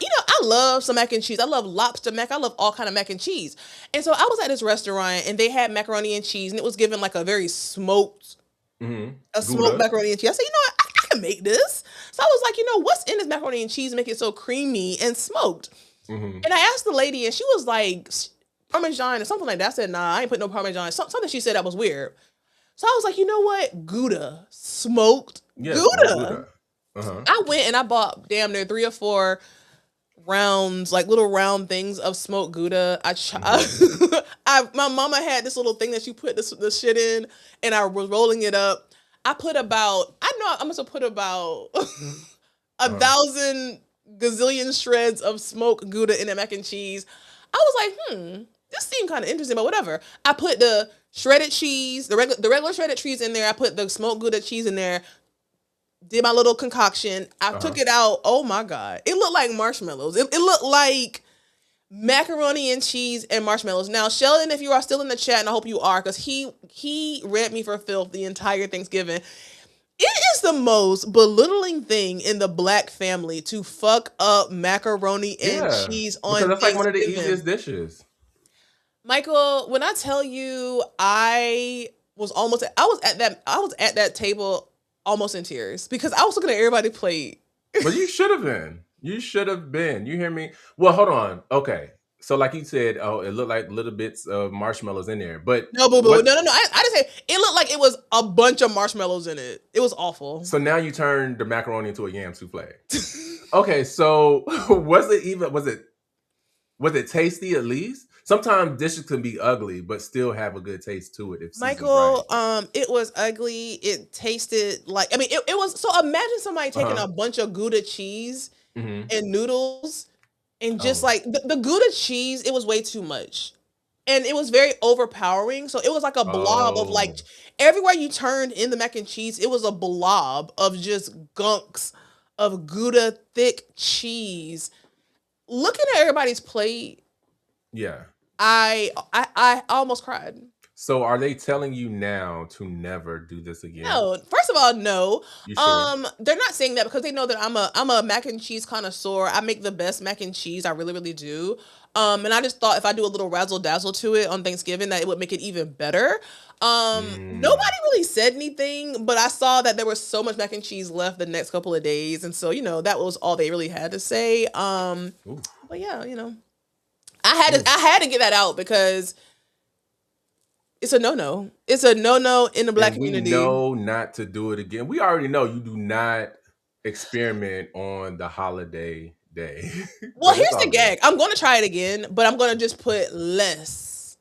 A: You know, I love some mac and cheese. I love lobster mac. I love all kind of mac and cheese. And so I was at this restaurant and they had macaroni and cheese and it was given like a very smoked
B: Gouda.
A: macaroni and cheese. I said, you know what? I can make this. So I was like, you know, what's in this macaroni and cheese to make it so creamy and smoked? And I asked the lady and she was like, Parmesan or something like that. I said, nah, I ain't put no Parmesan. Something she said that was weird. So I was like, you know what? Gouda. Smoked Gouda. I went and I bought damn near 3 or 4 rounds, like little round things of smoked Gouda. My mama had this little thing that she put the shit in and I was rolling it up. I must have put about 1,000 gazillion shreds of smoked Gouda in the mac and cheese. I was like, this seemed kind of interesting, but whatever. I put the shredded cheese, the regular shredded cheese in there. I put the smoked Gouda cheese in there. Did my little concoction. I took it out. Oh my God. It looked like marshmallows. It looked like macaroni and cheese and marshmallows. Now, Sheldon, if you are still in the chat, and I hope you are, because he read me for filth the entire Thanksgiving. It is the most belittling thing in the black family to fuck up macaroni and cheese on
B: because that's like one of the
A: Thanksgiving.
B: easiest dishes.
A: Michael, when I tell you I was at that table almost in tears because I was looking at everybody plate.
B: But you should have been. You should have been. You hear me? Well, hold on. Okay. So like you said, oh, it looked like little bits of marshmallows in there. But
A: No, boo boo.
B: what?
A: No. I just say it looked like it was a bunch of marshmallows in it. It was awful.
B: So now you turned the macaroni into a yam souffle. Okay, so was it tasty at least? Sometimes dishes can be ugly, but still have a good taste to it if seasoned right.
A: Michael, it was ugly. It tasted like it was so imagine somebody taking
B: Uh-huh.
A: a bunch of Gouda cheese
B: Hmm.
A: and noodles and just
B: Oh,
A: like the Gouda cheese, it was way too much. And it was very overpowering. So it was like a blob of like
B: oh,
A: everywhere you turned in the mac and cheese, it was a blob of just gunks of Gouda thick cheese. Looking at everybody's plate,
B: yeah.
A: I almost cried.
B: So are they telling you now to never do this again?
A: No, first of all, no.
B: You sure?
A: They're not saying that because they know that I'm a mac and cheese connoisseur. I make the best mac and cheese. I really, really do. And I just thought if I do a little razzle dazzle to it on Thanksgiving, that it would make it even better.
B: Mm.
A: Nobody really said anything, but I saw that there was so much mac and cheese left the next couple of days, and so that was all they really had to say.
B: Ooh,
A: But yeah,
B: ooh.
A: I had to get that out because it's a no no. It's a no no in the black
B: And we
A: community.
B: know not to do it again. We already know you do not experiment on the holiday day,
A: Well,
B: but it's
A: here's the
B: all good.
A: gag. I'm gonna try it again, but I'm gonna just put less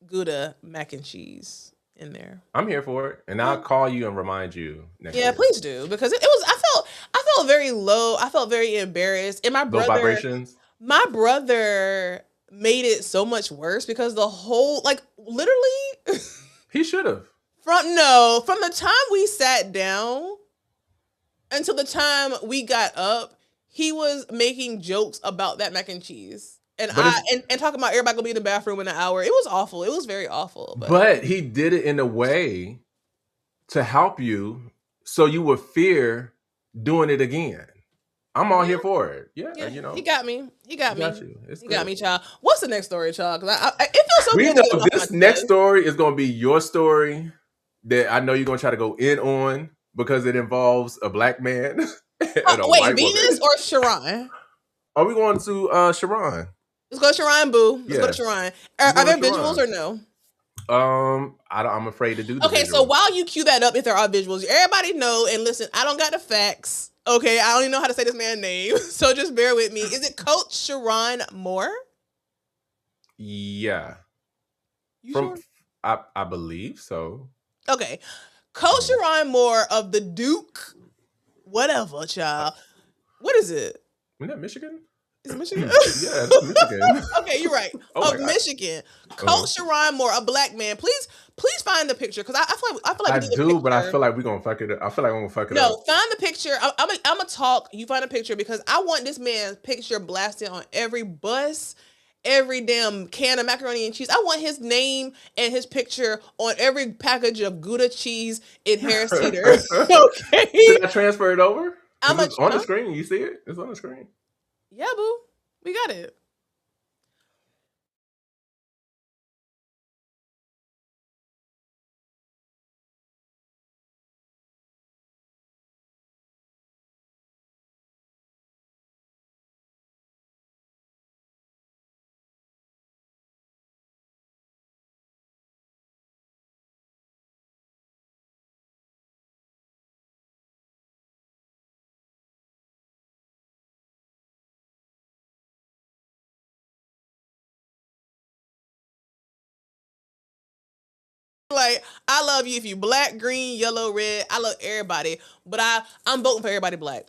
A: Gouda mac and cheese in there.
B: I'm here for it, and I'll
A: Yeah,
B: call you and remind you next
A: yeah,
B: year.
A: please do because it was. I felt very low. I felt very embarrassed, and
B: Low vibrations.
A: my brother made it so much worse because the whole like literally
B: He should have.
A: from the time we sat down until the time we got up, he was making jokes about that mac and cheese. And
B: But it's
A: and talking about everybody gonna be in the bathroom in an hour. It was awful. It was very awful. But
B: but he did it in a way to help you, so you would fear doing it again. I'm all here
A: yeah,
B: for it. Yeah,
A: yeah, he got me. He got
B: got
A: me.
B: you. It's
A: He got
B: good.
A: me, child. What's the next story, child? Because it feels so
B: We
A: good to
B: know
A: get it off my
B: this next
A: chest.
B: story is going to be your story that I know you're going to try to go in on because it involves a black man and a
A: Wait,
B: white
A: Venus
B: woman.
A: or Sharon?
B: Are we going to Sharon?
A: Let's go to Sharon, boo. Let's go to
B: Yes,
A: Sharon.
B: we're
A: Are
B: going
A: there
B: to
A: visuals
B: Sharon.
A: or no?
B: I'm afraid to do the
A: Okay, so
B: visuals.
A: while you cue that up, if there are visuals, everybody know and listen. I don't got the facts. Okay, I don't even know how to say this man's name, so just bear with me. Is it Coach Sharon Moore?
B: Yeah,
A: You
B: from
A: sure?
B: I believe so.
A: Okay, Coach
B: Mhm.
A: Sharon Moore of the Duke, whatever,
B: Uh,
A: child. What is it?
B: Isn't that Michigan?
A: Is it Michigan?
B: Yeah, that's Michigan.
A: Okay, you're right.
B: Oh my
A: Of
B: god.
A: Michigan,
B: Uh-huh.
A: Coach Sharon Moore, a black man. Please find the picture because I feel like
B: I
A: we need a
B: do, but I
A: picture.
B: feel like we're gonna fuck it up. I feel like I'm gonna fuck it
A: No,
B: up.
A: find the picture. I'm gonna talk. You find a picture because I want this man's picture blasted on every bus, every damn can of macaroni and cheese. I want his name and his picture on every package of Gouda cheese in Harris Teeter. Okay,
B: Should I transfer it over?
A: I'm
B: Because
A: a
B: it's on the
A: huh?
B: screen. You see it? It's on the screen.
A: Yeah, boo. We got it. Like I love you if you black, green, yellow, red. I love everybody, but I'm voting for everybody black.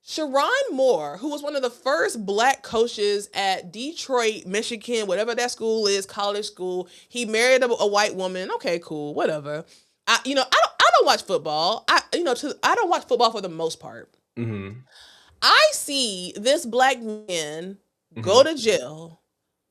A: Sharon Moore, who was one of the first black coaches at Detroit, Michigan, whatever that school is, college school. He married a white woman. Okay, cool, whatever. I don't watch football. I don't watch football for the most part.
B: Mm-hmm.
A: I see this black man go
B: Mm-hmm.
A: to jail,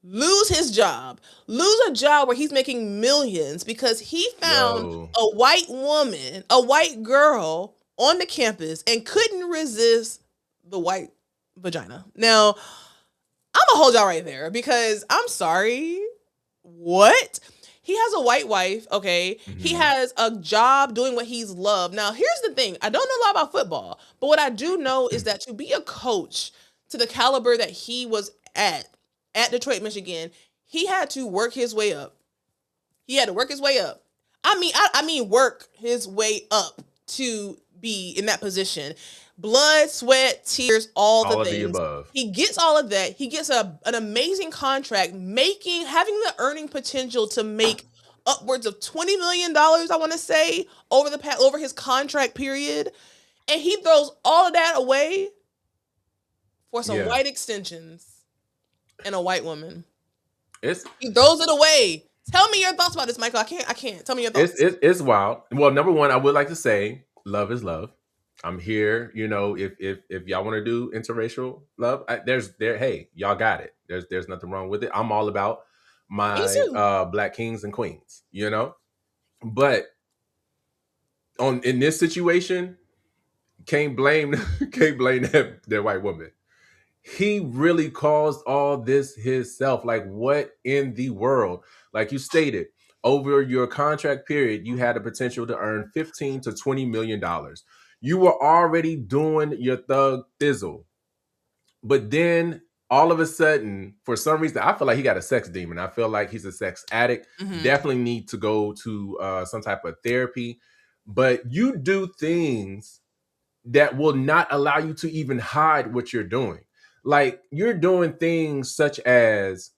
A: lose his job, lose a job where he's making millions because he found
B: Yo.
A: a white woman, a white girl on the campus and couldn't resist the white vagina. Now, I'm gonna hold y'all right there because I'm sorry. What? He has a white wife, okay? He
B: Mm-hmm.
A: has a job doing what he's loved. Now, here's the thing. I don't know a lot about football, but what I do know is that to be a coach to the caliber that he was at, at Detroit, Michigan. He had to work his way up. I mean, work his way up to be in that position. Blood, sweat, tears, all
B: All
A: the
B: of the
A: things.
B: above.
A: He gets all of that. He gets an amazing contract, having the earning potential to make upwards of $20 million, I want to say, over his contract period. And he throws all of that away for some
B: Yeah.
A: white extensions and a white woman.
B: He
A: throws it away. Tell me your thoughts about this, Michael. I can't. Tell me your thoughts.
B: It's wild. Well, number one, I would like to say love is love. I'm here, if y'all want to do interracial love, hey, y'all got it. There's nothing wrong with it. I'm all about my black kings and queens, But in this situation, can't blame that white woman. He really caused all this himself. Like, what in the world? Like you stated, over your contract period, you had the potential to earn $15 to $20 million. You were already doing your thug thizzle. But then all of a sudden, for some reason, I feel like he got a sex demon. I feel like he's a sex addict. Definitely need to go to some type of therapy. But you do things that will not allow you to even hide what you're doing. Like, you're doing things such as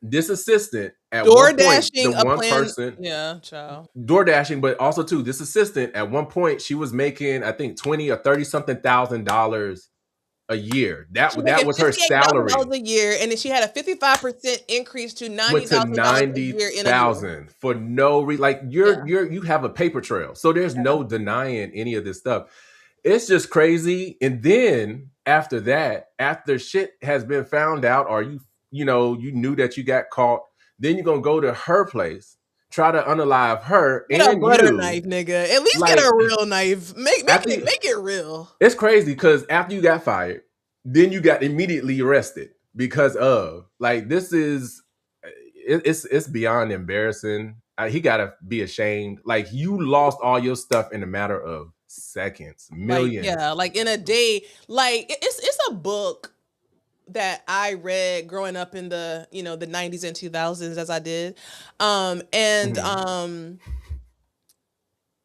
B: this assistant at one point, the one person,
A: child.
B: Door dashing, but also too, this assistant at one point, she was making, I think, 20 or 30 something $1,000 a year. That was her salary
A: a year, and then she had a 55% increase to $90,000 a year in a year.
B: For no reason. Like, you have a paper trail, so there's no denying any of this stuff. It's just crazy. And then after that, after shit has been found out, or you knew that you got caught, then you're gonna go to her place, try to unalive her.
A: Get a butter knife, nigga. At least get a real knife. Make it real.
B: It's crazy because after you got fired, then you got immediately arrested because of, like, this is it's beyond embarrassing. He gotta be ashamed. Like, you lost all your stuff in a matter of seconds, millions.
A: Like in a day. Like, it's a book that I read growing up in the the 90s and 2000s, as I did,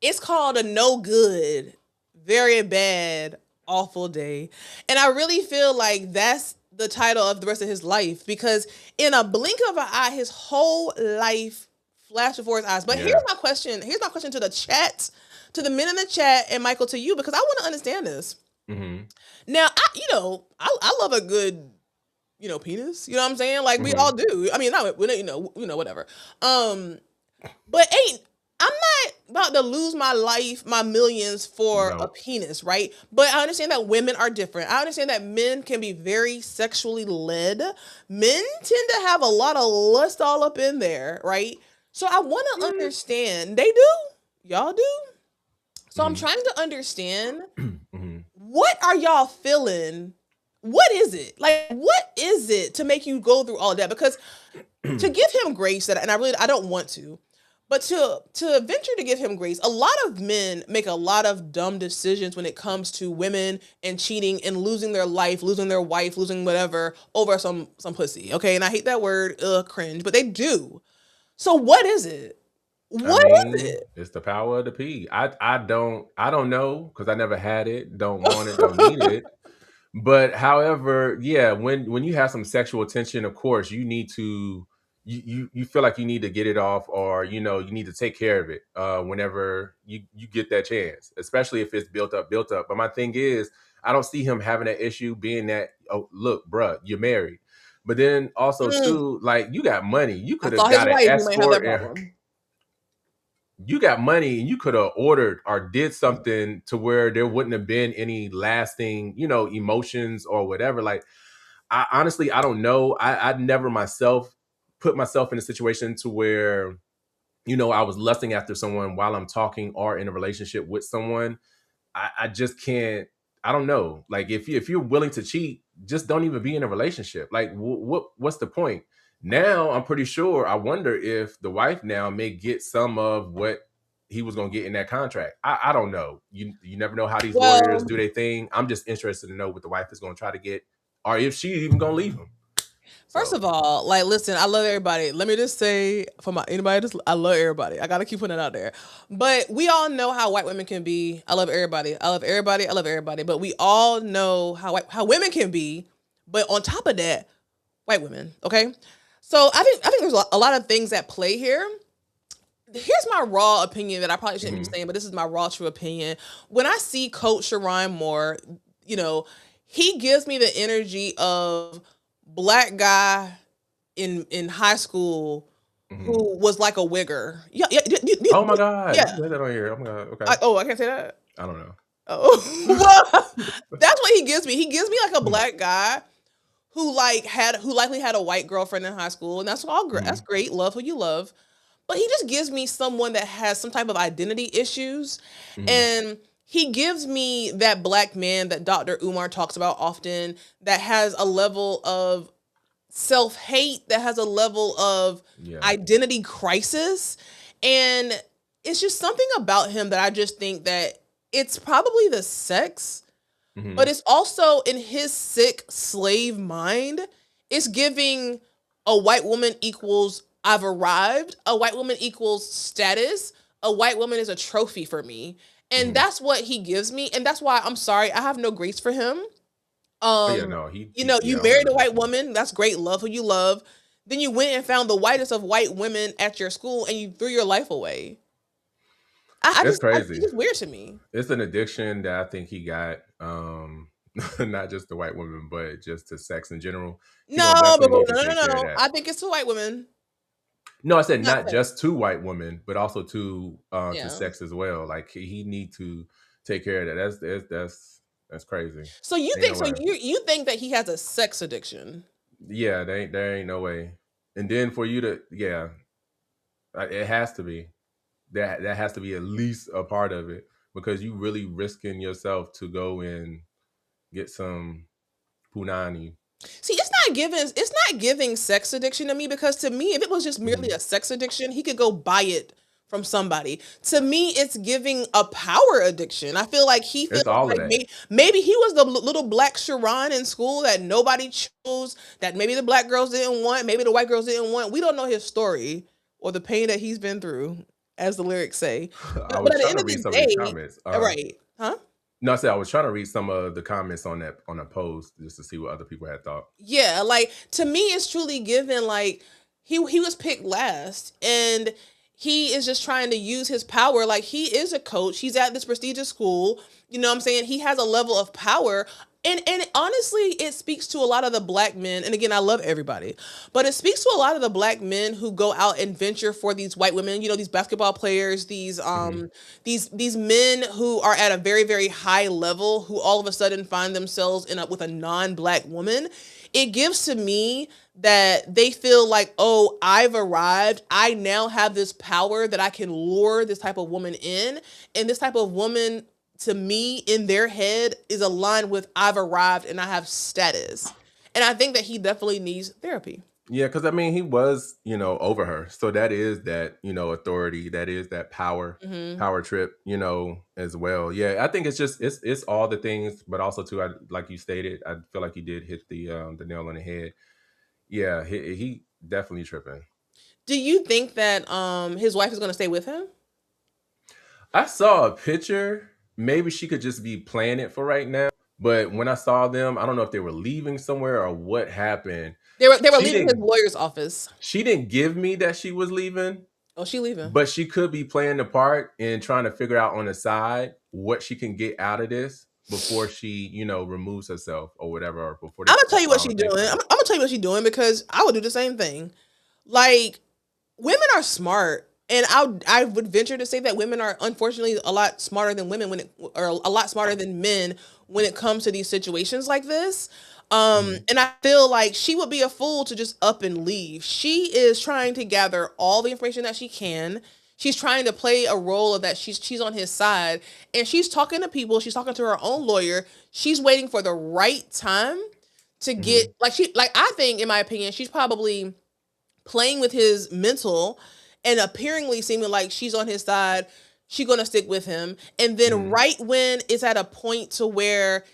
A: it's called A No Good, Very Bad, Awful Day. And I really feel like that's the title of the rest of his life, because in a blink of an eye, his whole life flashed before his eyes. But here's my question to the chat, to the men in the chat, and Michael, to you, because I want to understand this. Now, I love a good, penis. You know what I'm saying? Like, we all do. I mean, whatever. But I'm not about to lose my life, my millions for a penis, right? But I understand that women are different. I understand that men can be very sexually led. Men tend to have a lot of lust all up in there, right? So I want to understand. They do? Y'all do? So I'm trying to understand, what are y'all feeling? What is it? Like, what is it to make you go through all that? Because to give him grace, and I don't want to, but to venture to give him grace, a lot of men make a lot of dumb decisions when it comes to women and cheating and losing their life, losing their wife, losing whatever over some pussy. Okay, and I hate that word, cringe, but they do. So what is it? What is it?
B: It's the power of the P. I don't know, because I never had it, don't want it, don't need it. But however, when you have some sexual tension, of course, you need to you feel like you need to get it off, or you need to take care of it whenever you get that chance, especially if it's built up. But my thing is, I don't see him having that issue, being that, oh, look, bruh, you're married. But then also too, like, you got money. You could have got an escort. You got money, and you could have ordered or did something to where there wouldn't have been any lasting, emotions or whatever. Like, I honestly, I don't know. I never myself put myself in a situation to where, I was lusting after someone while I'm talking or in a relationship with someone. I just can't. I don't know. Like, if you're willing to cheat, just don't even be in a relationship. Like, what's the point? Now, I'm pretty sure, I wonder if the wife now may get some of what he was going to get in that contract. I don't know. You never know how these lawyers do their thing. I'm just interested to know what the wife is going to try to get, or if she even going to leave him.
A: First of
B: So
A: all, like, listen, I love everybody. Let me just say, for my anybody, just I love everybody. I gotta keep putting it out there. But we all know how white women can be. I love everybody. I love everybody. I love everybody. But we all know how women can be. But on top of that, white women. Okay, so I think there's a lot of things at play here. Here's my raw opinion that I probably shouldn't be
B: mhm,
A: saying, but this is my raw true opinion. When I see Coach Sharine Moore, you know, he gives me the energy of black guy in high school
B: mhm.
A: who was like a wigger. Yeah, yeah,
B: Oh my God, you
A: yeah.
B: can say that on here. Oh my God. Okay.
A: Oh, I can't say that.
B: I don't know.
A: Oh, well, that's what he gives me. He gives me like a black guy who likely had a white girlfriend in high school, and that's all great. That's
B: Mhm,
A: great. Love who you love. But he just gives me someone that has some type of identity issues.
B: mhm.
A: And he gives me that black man that Dr. Umar talks about often, that has a level of self hate, that has a level of
B: Yeah.
A: identity crisis. And it's just something about him that I just think that it's probably the sex, but
B: Mhm.
A: it's also in his sick slave mind. It's giving a white woman equals I've arrived, a white woman equals status, a white woman is a trophy for me. And
B: Mhm.
A: that's what he gives me. And that's why I'm sorry, I have no grace for him.
B: Oh yeah,
A: Um,
B: no, he,
A: you
B: yeah, I don't
A: married
B: got
A: a
B: no grace
A: white
B: for him.
A: woman, that's great, love who you love. Then you went and found the whitest of white women at your school and you threw your life away.
B: It's
A: It's
B: crazy.
A: just weird to me.
B: It's an addiction that I think he got. Not just the white women, but just to sex in general. He gonna
A: No,
B: definitely need to
A: no, no,
B: take
A: no,
B: care of
A: no.
B: that.
A: I think it's the white women,
B: No, I said
A: not
B: not
A: sex.
B: just to white women, but also to
A: Yeah.
B: sex as well. Like he need to take care of that. That's crazy.
A: So you
B: Ain't
A: think
B: no
A: so
B: way.
A: you think that he has a sex addiction?
B: Yeah, there ain't no way. And then for you to, yeah, it has to be. That has to be at least a part of it because you really risking yourself to go and get some punani.
A: See, it's not giving sex addiction to me, because to me, if it was just merely
B: Mhm.
A: a sex addiction, he could go buy it from somebody. To me, it's giving a power addiction. I feel like he feels
B: It's all of
A: like
B: that.
A: maybe he was the little black Sharon in school that nobody chose, that maybe the black girls didn't want, maybe the white girls didn't want. We don't know his story or the pain that he's been through, as the lyrics say.
B: I
A: But
B: was
A: at the
B: trying
A: end
B: to
A: of
B: read
A: the
B: some of these
A: day,
B: comments.
A: right? Huh?
B: No, I said I was trying to read some of the comments on that post just to see what other people had thought.
A: Yeah, like to me, it's truly given like he was picked last, and he is just trying to use his power. Like he is a coach. He's at this prestigious school. You know what I'm saying? He has a level of power. And honestly, it speaks to a lot of the black men. And again, I love everybody, but it speaks to a lot of the black men who go out and venture for these white women. You know, these basketball players,
B: Hmm.
A: these men who are at a very very high level, who all of a sudden find themselves with a non-black woman. It gives to me that they feel like, oh, I've arrived, I now have this power that I can lure this type of woman in, and this type of woman, to me, in their head, is aligned with I've arrived and I have status. And I think that he definitely needs therapy.
B: Yeah, because I mean, he was, over her. So that is that, authority. That is that
A: Hmm.
B: power trip, as well. Yeah, I think it's all the things, but also too, like you stated, I feel like you did hit the nail on the head. Yeah, he definitely tripping.
A: Do you think that his wife is going to stay with him?
B: I saw a picture. Maybe she could just be playing it for right now. But when I saw them, I don't know if they were leaving somewhere or what happened.
A: They were
B: She
A: leaving his
B: didn't
A: lawyer's office.
B: she didn't give me that she was leaving,
A: Oh, she leaving.
B: but she could be playing the part and trying to figure out on the side what she can get out of this before she, removes herself or whatever, or before
A: I'm
B: this
A: gonna tell you what she's doing.
B: takes place.
A: I'm gonna tell you what she's doing, because I would do the same thing. Like, women are smart, and I would venture to say that women are unfortunately a lot smarter than women or a lot smarter than men when it comes to these situations like this.
B: Mhm.
A: And I feel like she would be a fool to just up and leave. She is trying to gather all the information that she can. She's trying to play a role of that she's on his side, and she's talking to people. She's talking to her own lawyer. She's waiting for the right time to get
B: Mhm.
A: I think, in my opinion, she's probably playing with his mental and appearingly seeming like she's on his side. She's gonna stick with him, and then
B: Mhm.
A: right when it's at a point to where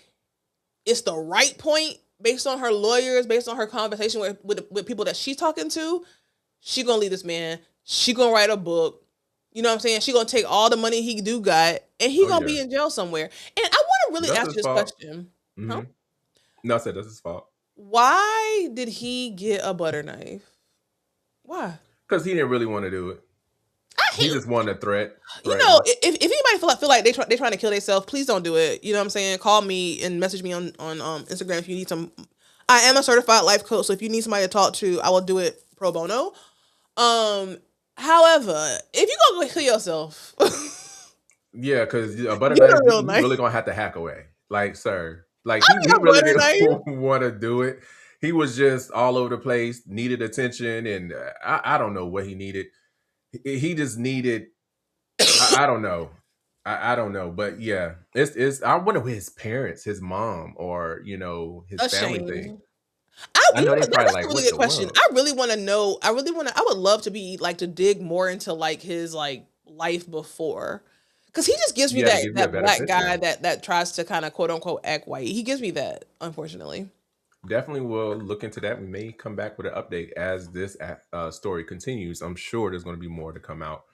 A: it's the right point, based on her lawyers, based on her conversation with people that she's talking to, she gonna leave this man. She gonna write a book. You know what I'm saying? She gonna take all the money he do got, and he
B: Oh
A: gonna
B: yeah,
A: be in jail somewhere. And I want to really
B: that's
A: ask
B: his
A: you this
B: fault.
A: question: huh?
B: Hmm. No, I said that's his fault
A: Why did he get a butter knife? Why?
B: because he didn't really want to do it.
A: I
B: He
A: hate.
B: just wanted to threaten.
A: If anybody feel like they trying to kill themselves, please don't do it. You know what I'm saying? Call me and message me on Instagram if you need some. I am a certified life coach, so if you need somebody to talk to, I will do it pro bono. However, if you gonna kill yourself,
B: Yeah, because a butter
A: get
B: knife,
A: a
B: you
A: real
B: you
A: knife.
B: really gonna have to hack away. Like, sir, like
A: I
B: he
A: need a
B: really
A: butter knife.
B: didn't want to do it. He was just all over the place, needed attention, and I don't know what he needed. He just needed. I don't know. I don't know, but yeah, it's. I wonder where his parents, his mom, or his
A: A
B: family think.
A: shame.
B: I know they probably
A: That's a
B: like,
A: really
B: what
A: good
B: the
A: question.
B: world?
A: I really want to know. I would love to be like to dig more into like his like life before, because he just gives me
B: Yeah, to give you a
A: that
B: better
A: black guy
B: picture.
A: that tries to kind of quote unquote act white. He gives me that, unfortunately.
B: Definitely will look into that. We may come back with an update as this story continues. I'm sure there's going to be more to come out,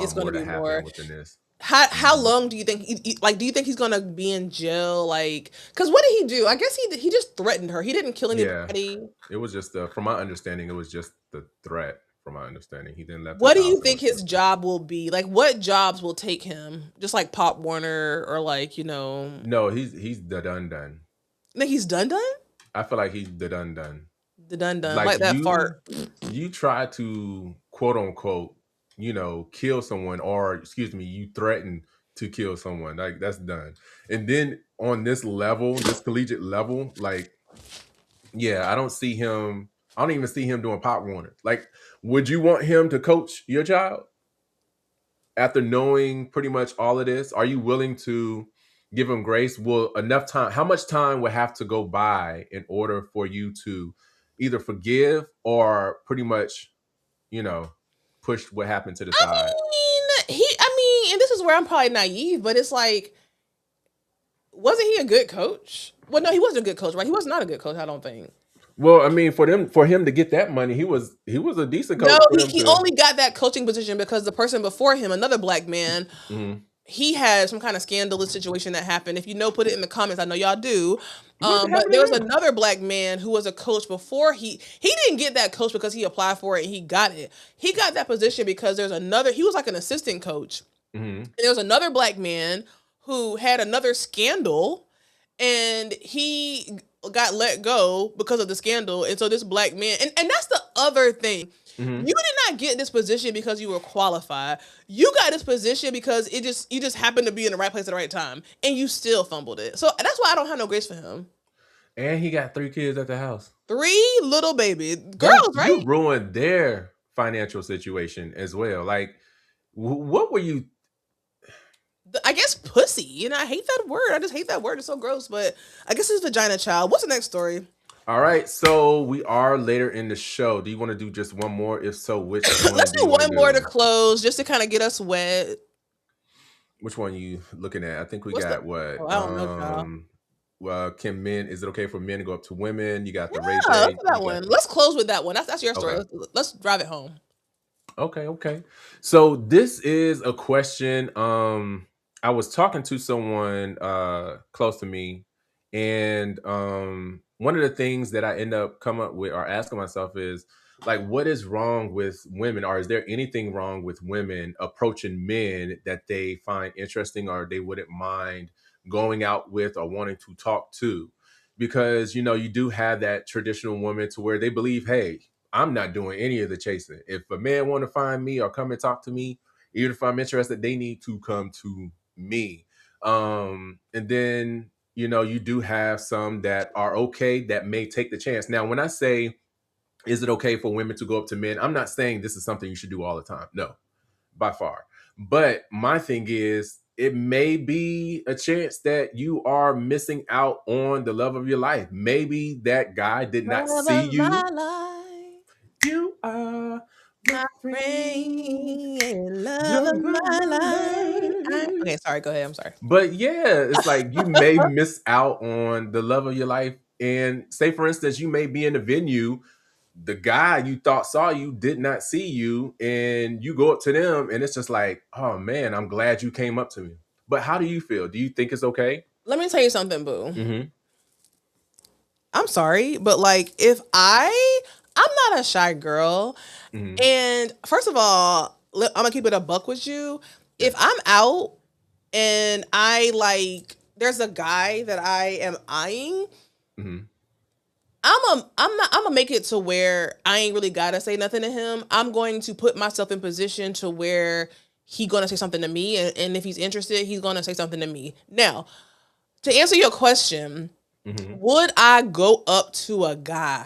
A: It's going
B: more
A: to
B: to
A: be
B: happen
A: more.
B: within this.
A: How
B: Mhm.
A: long do you think like do you think he's gonna be in jail, like because what did he do? I guess he just threatened her. He didn't kill
B: Yeah,
A: anybody.
B: it was just from my understanding, it was just the threat. From my understanding, he then left his
A: What do
B: house
A: you
B: and
A: think
B: went to
A: his
B: the police.
A: job will be? Like what jobs will take him? Just like Pop Warner or like,
B: No, he's the done.
A: like he's done?
B: I feel like he's the done.
A: The done.
B: Like
A: Like that fart.
B: you try to quote unquote, kill someone, or excuse me, you threaten to kill someone. Like that's done. And then on this level, this collegiate level, like, yeah, I don't even see him doing Pop Warner. Like, would you want him to coach your child after knowing pretty much all of this? Are you willing to give him grace? Will enough time, how much time would have to go by in order for you to either forgive or pretty much, you know, push what happened to the side?
A: And this is where I'm probably naive, but it's like, wasn't he a good coach? Well, no, he wasn't a good coach, right? He was not a good coach, I don't think.
B: Well, I mean, for him to get that money, he was a decent
A: No,
B: coach for them
A: he
B: to.
A: only got that coaching position because the person before him, another black man,
B: Mhm.
A: he had some kind of scandalous situation that happened. If you know, put it in the comments. I know y'all do.
B: What
A: But
B: happened
A: there
B: to
A: was
B: him?
A: another black man who was a coach before he didn't get that coach because he applied for it and he got it. He got that position because he was like an assistant coach.
B: Mhm.
A: And there was another black man who had another scandal and he got let go because of the scandal. And so this black man, and that's the other thing.
B: Mhm.
A: You did not get this position because you were qualified. You got this position because you just happened to be in the right place at the right time, and you still fumbled it. So that's why I don't have no grace for him.
B: And he got 3 kids at the house.
A: 3 little baby girls,
B: You
A: right?
B: ruined their financial situation as well. Like, what were you?
A: I guess pussy. I hate that word. I just hate that word. It's so gross. But I guess it's vagina child. What's the next story?
B: All right, so we are later in the show. Do you want to do just one more? If so, which one
A: Let's
B: do
A: do
B: you want
A: one
B: to
A: more to
B: do?
A: close, just to kind of get us wet.
B: Which one you looking at? I think we
A: What's the?
B: got what?
A: Oh, I don't know, child.
B: Well, is it okay for men to go up to women? You got the Ray
A: Yeah, let's
B: J.
A: do that
B: You got
A: one. Let's close with that one. That's your story.
B: okay.
A: Let's drive it home.
B: Okay. So this is a question. I was talking to someone close to me, and one of the things that I end up come up with or asking myself is like, what is wrong with women, or is there anything wrong with women approaching men that they find interesting or they wouldn't mind going out with or wanting to talk to? Because you do have that traditional woman to where they believe, hey, I'm not doing any of the chasing. If a man want to find me or come and talk to me, even if I'm interested, they need to come to me. And then you do have some that are okay that may take the chance. Now, when I say, is it okay for women to go up to men? I'm not saying this is something you should do all the time. No, by far. But my thing is, it may be a chance that you are missing out on the love of your life. Maybe that guy did not
A: Love
B: see
A: of my
B: you.
A: life,
B: You are my
A: my
B: friend.
A: friend, love
B: Love
A: of
B: of
A: my
B: my
A: life.
B: life.
A: Okay, sorry. Go ahead. I'm sorry.
B: But yeah, it's like you may miss out on the love of your life And say, for instance, you may be in the venue, the guy you thought saw you did not see you, and you go up to them, and it's just like, oh man, I'm glad you came up to me. But how do you feel? Do you think it's okay?
A: Let me tell you something, boo.
B: Mm-hmm.
A: I'm sorry, but like I'm not a shy girl.
B: Mm-hmm.
A: And first of all, I'm gonna keep it a buck with you. If I'm out and there's a guy that I am eyeing,
B: Mm-hmm.
A: I'm gonna make it to where I ain't really gotta say nothing to him. I'm going to put myself in position to where he gonna say something to me, and if he's interested, he's gonna say something to me. Now, to answer your question,
B: Mm-hmm.
A: would I go up to a guy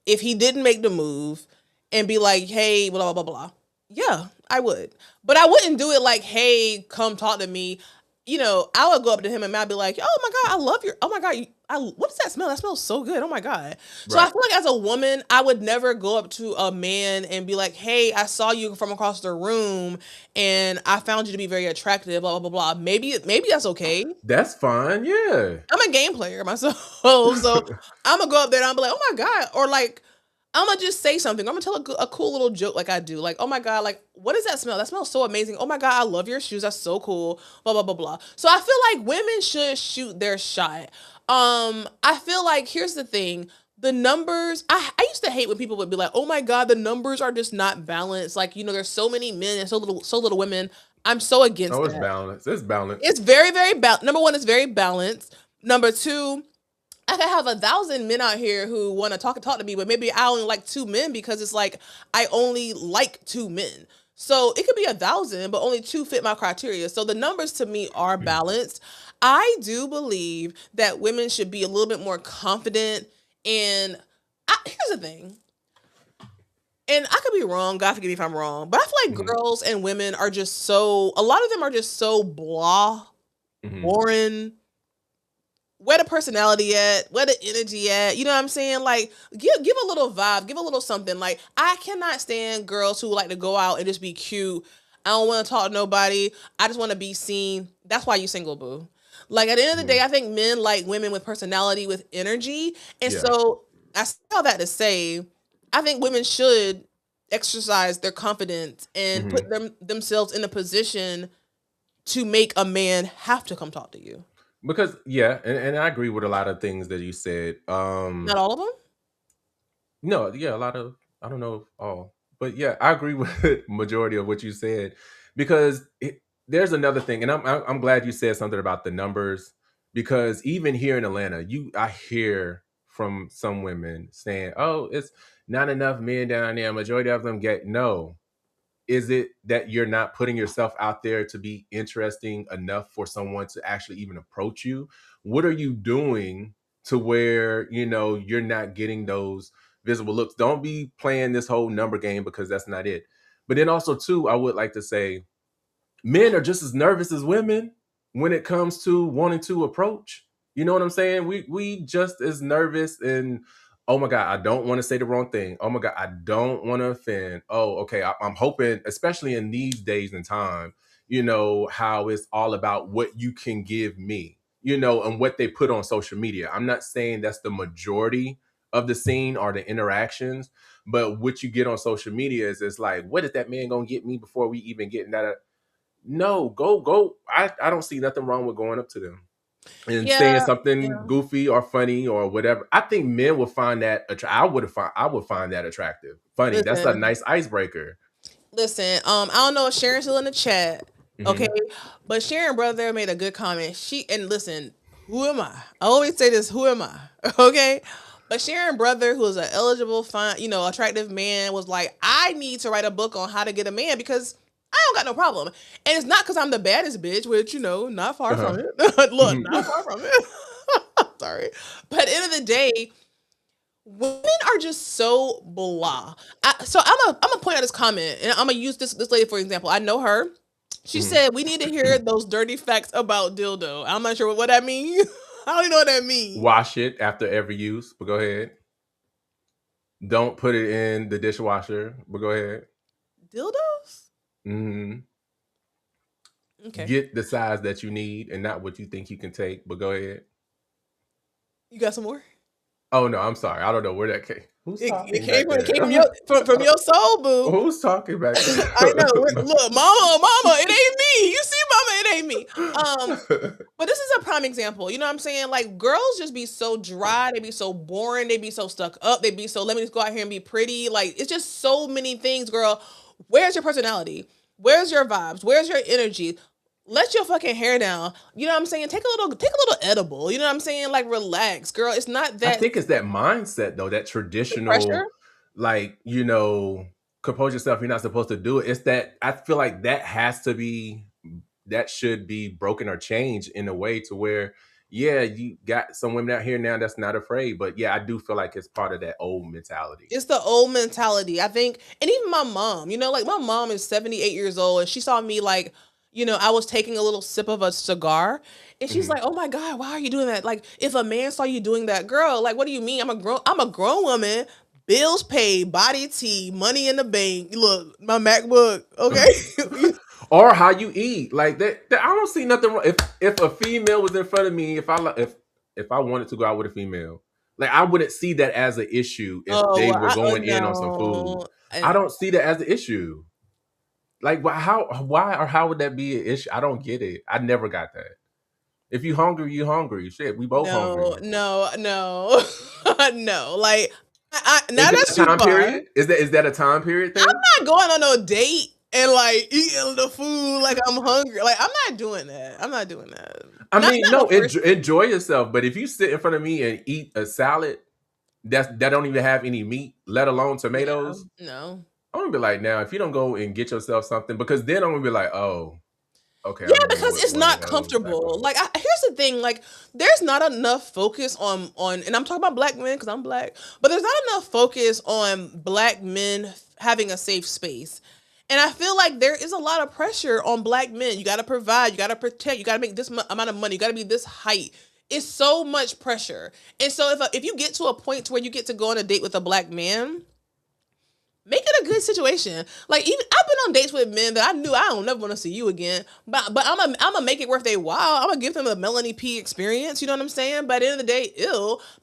A: if he didn't make the move and be like, hey, blah, blah, blah, blah? Yeah, I would. But I wouldn't do it like, hey, come talk to me. You know, I would go up to him and I'd be like, oh my God, I love your, oh my God, what does that smell? That smells so good. Oh my God. So I
B: Right.
A: feel like as a woman, I would never go up to a man and be like, hey, I saw you from across the room and I found you to be very attractive, blah, blah, blah, blah. Maybe that's okay.
B: That's fine. Yeah.
A: I'm a game player myself. So I'm gonna go up there and I'm be like, oh my God. Or like, I'm gonna just say something. I'm gonna tell a cool little joke like I do. Like, oh my God, like, what does that smell? That smells so amazing. Oh my God, I love your shoes. That's so cool. Blah, blah, blah, blah. So I feel like women should shoot their shot. I feel like, here's the thing. The numbers, I used to hate when people would be like, oh my God, the numbers are just not balanced. Like, you know, there's so many men and so little women. I'm so against
B: Oh, it's
A: that.
B: balanced. It's balanced.
A: It's very, very balanced. Number one, it's very balanced. Number two, I could have 1,000 men out here who want to talk to me, but maybe I only like 2 men because it's like I only like 2 men. So it could be 1,000, but only 2 fit my criteria. So the numbers to me are balanced. I do believe that women should be a little bit more confident. And here's the thing. And I could be wrong. God forgive me if I'm wrong. But I feel like girls and women are just so, a lot of them are just so blah, boring. Where the personality at? Where the energy at? You know what I'm saying? Like, give a little vibe, give a little something. Like, I cannot stand girls who like to go out and just be cute. I don't want to talk to nobody. I just want to be seen. That's why you single, boo. Like, at the end of the day, I think men like women with personality, with energy. And so I say all that to say, I think women should exercise their confidence and put themselves in a position to make a man have to come talk to you.
B: Because and I agree with a lot of things that you said.
A: Not all of them?
B: No, yeah, a lot of, I don't know if all, but yeah, I agree with majority of what you said, because there's another thing, and I'm glad you said something about the numbers, because even here in Atlanta, I hear from some women saying, "Oh, it's not enough men down there. Majority of them get no." Is it that you're not putting yourself out there to be interesting enough for someone to actually even approach you? What are you doing to where, you're not getting those visible looks? Don't be playing this whole number game, because that's not it. But then also too, I would like to say men are just as nervous as women when it comes to wanting to approach. You know what I'm saying? We just as nervous, and oh my God, I don't want to say the wrong thing. Oh my God, I don't want to offend. Oh, okay. I'm hoping, especially in these days and time, how it's all about what you can give me, and what they put on social media. I'm not saying that's the majority of the scene or the interactions, but what you get on social media is, it's like, what is that man gonna get me before we even get in that? No, go. I don't see nothing wrong with going up to them and saying something goofy or funny or whatever. I think men will find that I would find that attractive. Funny.
A: Listen,
B: that's a nice icebreaker.
A: Listen, I don't know if Sharon's still in the chat. Okay. But Sharon brother made a good comment. Listen, who am I? I always say this, who am I? Okay. But Sharon brother, who is an eligible, fine, attractive man, was like, I need to write a book on how to get a man because I don't got no problem. And it's not because I'm the baddest bitch, which, not far from it. Look, not far from it. Sorry. But at the end of the day, women are just so blah. So I'm gonna point out this comment, and I'm gonna use this lady for example. I know her. She said we need to hear those dirty facts about dildo. I'm not sure what that means. I don't even know what that means.
B: Wash it after every use, but go ahead. Don't put it in the dishwasher, but go ahead.
A: Dildos?
B: Okay. Get the size that you need and not what you think you can take, but go ahead.
A: You got some more?
B: Oh no, I'm sorry. I don't know where that came. Who's
A: It
B: talking
A: came
B: back
A: from
B: there?
A: from your soul, boo.
B: Who's talking back
A: I know. Look, mama, it ain't me. You see, mama, it ain't me.
B: there?
A: But this is a prime example. You know what I'm saying? Like girls just be so dry, they be so boring, they be so stuck up, they be so let me just go out here and be pretty. Like it's just so many things, girl. Where's your personality? Where's your vibes? Where's your energy? Let your fucking hair down. You know what I'm saying? Take a little edible. You know what I'm saying? Like relax, girl. It's not
B: I
A: that
B: think it's that mindset though, that
A: pressure.
B: traditional, like, compose yourself, you're not supposed to do it. It's that I feel like that should be broken or changed in a way to where, yeah, you got some women out here now that's not afraid. But yeah, I do feel like it's part of that old mentality.
A: It's the old mentality. I think, and even my mom, like my mom is 78 years old and she saw me like, I was taking a little sip of a cigar and she's
B: Mhm.
A: like, "Oh my God, why are you doing that? Like, if a man saw you doing that, girl, like, what do you mean? I'm a grown woman, bills paid, body tea, money in the bank. Look, my MacBook, okay?
B: Or how you eat, like I don't see nothing wrong. If a female was in front of me, if I wanted to go out with a female, like I wouldn't see that as an issue if
A: Oh,
B: they
A: well,
B: were going in on some food.
A: no.
B: I don't see that as an issue. Like, why, or how would that be an issue? I don't get it. I never got that. If you hungry, you hungry. Shit, we both
A: No,
B: hungry.
A: no, no, no. Like,
B: Is
A: now
B: that
A: that's
B: a
A: too
B: time
A: far.
B: period? Is that a time period thing?
A: I'm not going on no date and like eating the food like I'm hungry. Like I'm not doing that. I'm not doing that.
B: I
A: Not
B: mean,
A: not
B: no,
A: the first.
B: enjoy yourself. But if you sit in front of me and eat a salad that don't even have any meat, let alone
A: Yeah,
B: tomatoes,
A: no.
B: I'm gonna be like, now if you don't go and get yourself something, because then I'm gonna be like, oh, okay,
A: Yeah,
B: I'm gonna go
A: because
B: with
A: it's
B: one of
A: not
B: those type
A: comfortable.
B: of.
A: Like here's the thing. Like there's not enough focus on, and I'm talking about black men because I'm black, but there's not enough focus on black men having a safe space. And I feel like there is a lot of pressure on black men. You got to provide, you got to protect, you got to make this amount of money, you got to be this height. It's so much pressure. And so if you get to a point to where you get to go on a date with a black man, make it a good situation. Like even I've been on dates with men that I knew I don't never want to see you again. But I'm gonna make it worth their while. I'm gonna give them a Melanie P experience. You know what I'm saying? But at the end of the day,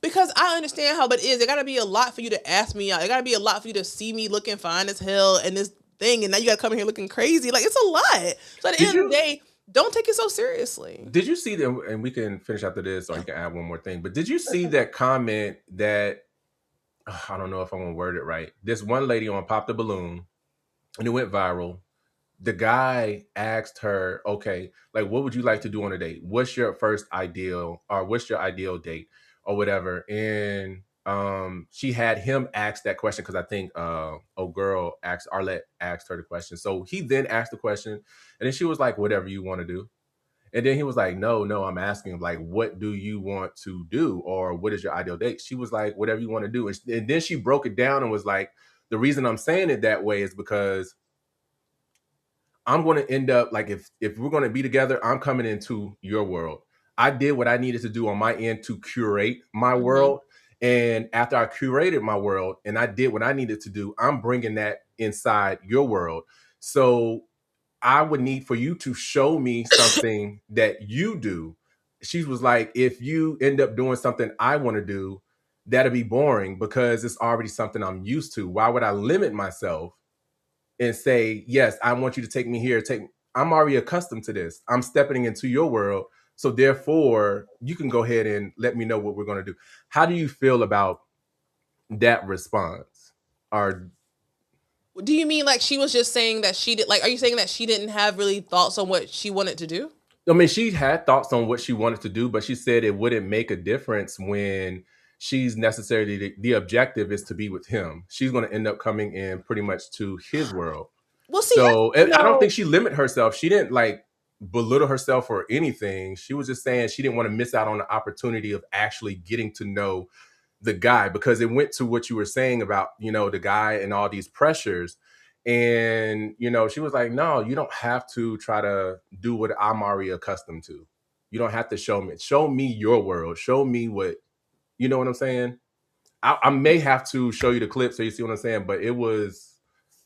A: because I understand how it is. It gotta be a lot for you to ask me out. It gotta be a lot for you to see me looking fine as hell and this thing, and now you gotta come here looking crazy. Like it's a lot. So at the
B: Did
A: end of the
B: you
A: day, don't take it so seriously.
B: did you see them? And we can finish after this, or you can add one more thing. But did you see that comment that I don't know if I'm gonna word it right? This one lady on Pop the Balloon, and it went viral. The guy asked her, okay, like, what would you like to do on a date? What's your first ideal, or what's your ideal date, or whatever? And she had him ask that question because I think girl asked Arlette asked her the question. So he then asked the question, and then she was like, whatever you want to do. And then he was like, no, I'm asking, like, what do you want to do? Or what is your ideal date? She was like, whatever you want to do. And then she broke it down and was like, the reason I'm saying it that way is because I'm going to end up like, if we're going to be together, I'm coming into your world. I did what I needed to do on my end to curate my
A: Hmm.
B: world. And after I curated my world and I did what I needed to do, I'm bringing that inside your world. So I would need for you to show me something that you do. She was like, if you end up doing something I want to do, that'll be boring because it's already something I'm used to. Why would I limit myself and say, yes, I want you to take me here? I'm already accustomed to this. I'm stepping into your world. So therefore, you can go ahead and let me know what we're going to do. How do you feel about that response? Or
A: Do you mean like she was just saying that she did? Like, are you saying that she didn't have really thoughts on what she wanted to do?
B: I mean, she had thoughts on what she wanted to do, but she said it wouldn't make a difference when she's necessarily the objective is to be with him. She's going to end up coming in pretty much to his world.
A: Well, see,
B: So
A: you
B: I don't
A: know,
B: think she limited herself. She didn't like belittle herself or anything. She was just saying she didn't want to miss out on the opportunity of actually getting to know the guy, because it went to what you were saying about, the guy and all these pressures. And, she was like, no, you don't have to try to do what I'm already accustomed to. You don't have to show me your world. Show me what, you know what I'm saying? I may have to show you the clip so you see what I'm saying, but it was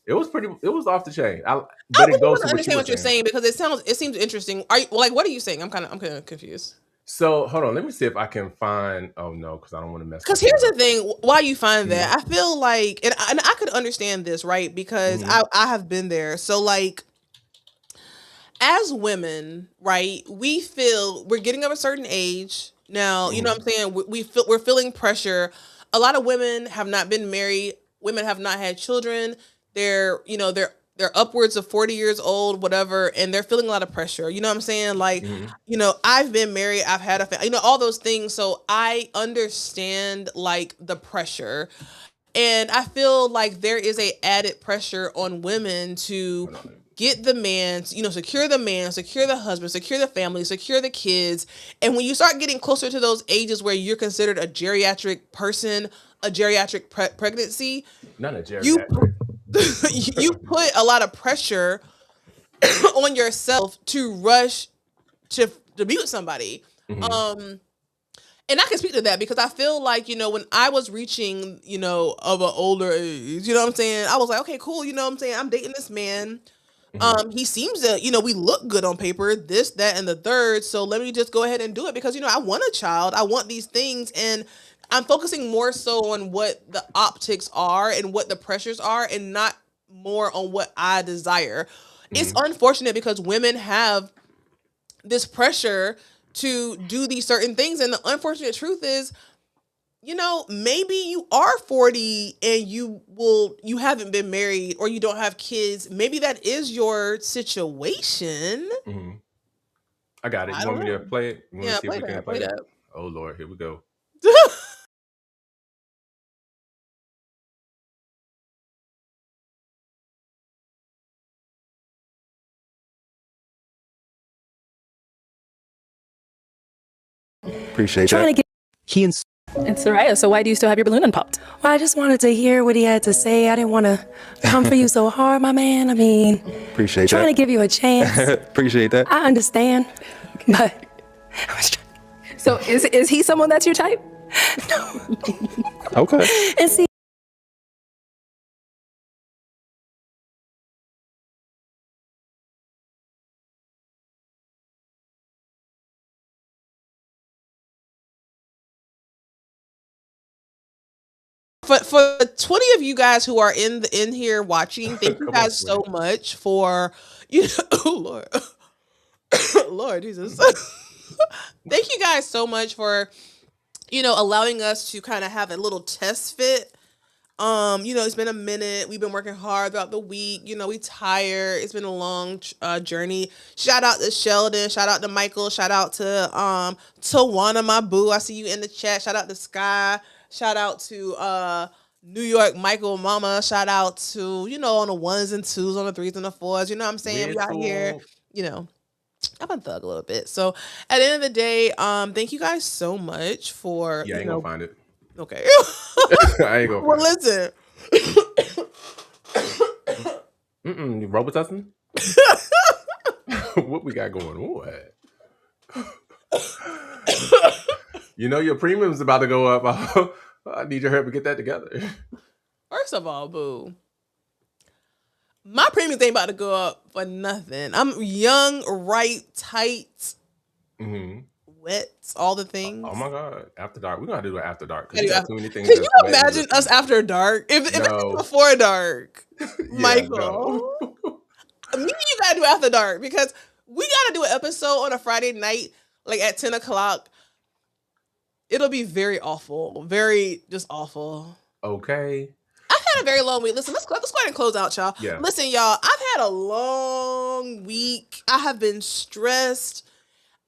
B: off the chain.
A: I
B: But it
A: really
B: goes
A: want
B: to
A: to
B: what you
A: understand
B: were
A: what you're
B: saying.
A: saying because it seems interesting. Are you like what are you saying? I'm kind of confused.
B: So hold on, let me see if I can find. Oh no, because I don't want to mess
A: Because
B: something
A: here's the
B: up.
A: thing, why you find
B: Mhm.
A: that, I feel like, and I could understand this, right? Because
B: Mhm.
A: I have been there. So like, as women, right, we feel we're getting of a certain age now. You know
B: Mhm.
A: what I'm saying? We're feeling pressure. A lot of women have not been married. Women have not had children. They're upwards of 40 years old, whatever, and they're feeling a lot of pressure. You know what I'm saying? Like,
B: Mhm.
A: I've been married. I've had a all those things. So I understand like the pressure. And I feel like there is a added pressure on women to
B: Hold on.
A: get the man, secure the man, secure the husband, secure the family, secure the kids. And when you start getting closer to those ages where you're considered a geriatric person, a geriatric pregnancy,
B: Not a
A: you
B: geriatric.
A: you put a lot of pressure on yourself to rush to be with somebody.
B: Mhm.
A: Um and I can speak to that because I feel like, when I was reaching, of an older age, you know what I'm saying? I was like, okay, cool, you know what I'm saying? I'm dating this man.
B: Mhm.
A: He seems to, we look good on paper, this, that, and the third. So let me just go ahead and do it because, I want a child. I want these things. And I'm focusing more so on what the optics are and what the pressures are and not more on what I desire. It's
B: Mhm.
A: unfortunate because women have this pressure to do these certain things. And the unfortunate truth is, maybe you are 40 and you haven't been married or you don't have kids. Maybe that is your situation.
B: Mhm. I got it.
A: I
B: You
A: don't
B: want me to
A: know.
B: play it? You want to
A: Yeah,
B: see if
A: play
B: we can
A: that.
B: play
A: Play
B: it?
A: that.
B: Oh Lord, here we go.
D: Appreciate
C: Trying to
D: that.
C: get he and
E: It's Soraya. So why do you still have your balloon unpopped?
C: well, I just wanted to hear what he had to say. I didn't want to come for you so hard, my man. I mean,
D: Appreciate
C: trying to
D: that.
C: give you a chance.
D: Appreciate that.
C: I understand, but
E: So is he someone that's your type?
D: Okay.
C: and see,
A: For 20 of you guys who are in here watching, thank you
B: Come on,
A: guys so
B: 20.
A: much for oh Lord. Lord Jesus. Thank you guys so much for allowing us to kind of have a little test fit. It's been a minute. We've been working hard throughout the week. We tired. It's been a long journey. Shout out to Sheldon. Shout out to Michael. Shout out to Tawana, my boo. I see you in the chat. Shout out to Sky. Shout out to New York Michael Mama. Shout out to, on the ones and twos, on the threes and the fours. You know what I'm saying? We
B: Weird
A: out here,
B: tool.
A: you know. I'm a thug a little bit. So at the end of the day, thank you guys so much for,
B: Yeah, I ain't gonna find it.
A: okay.
B: I ain't gonna
A: Well,
B: find
A: listen.
B: it. You Robitussin? What we got going on? Your premium's about to go up. I need your help to get that together.
A: First of all, boo, my premiums ain't about to go up for nothing. I'm young, right, tight,
B: Hmm.
A: wet, all the
B: Oh
A: things.
B: my God. After dark. We're gonna do it after dark because you
A: Anyway,
B: got too many things
A: could you
B: that's wet and
A: imagine us
B: dripping.
A: after dark? If it's
B: No.
A: before dark,
B: Yeah,
A: Michael,
B: no.
A: me and you gotta do after dark because we gotta do an episode on a Friday night, like at 10 o'clock. It'll be very awful, very just awful.
B: Okay.
A: I've had a very long week. Listen, let's go ahead and close out, y'all.
B: Yeah.
A: Listen, y'all, I've had a long week. I have been stressed.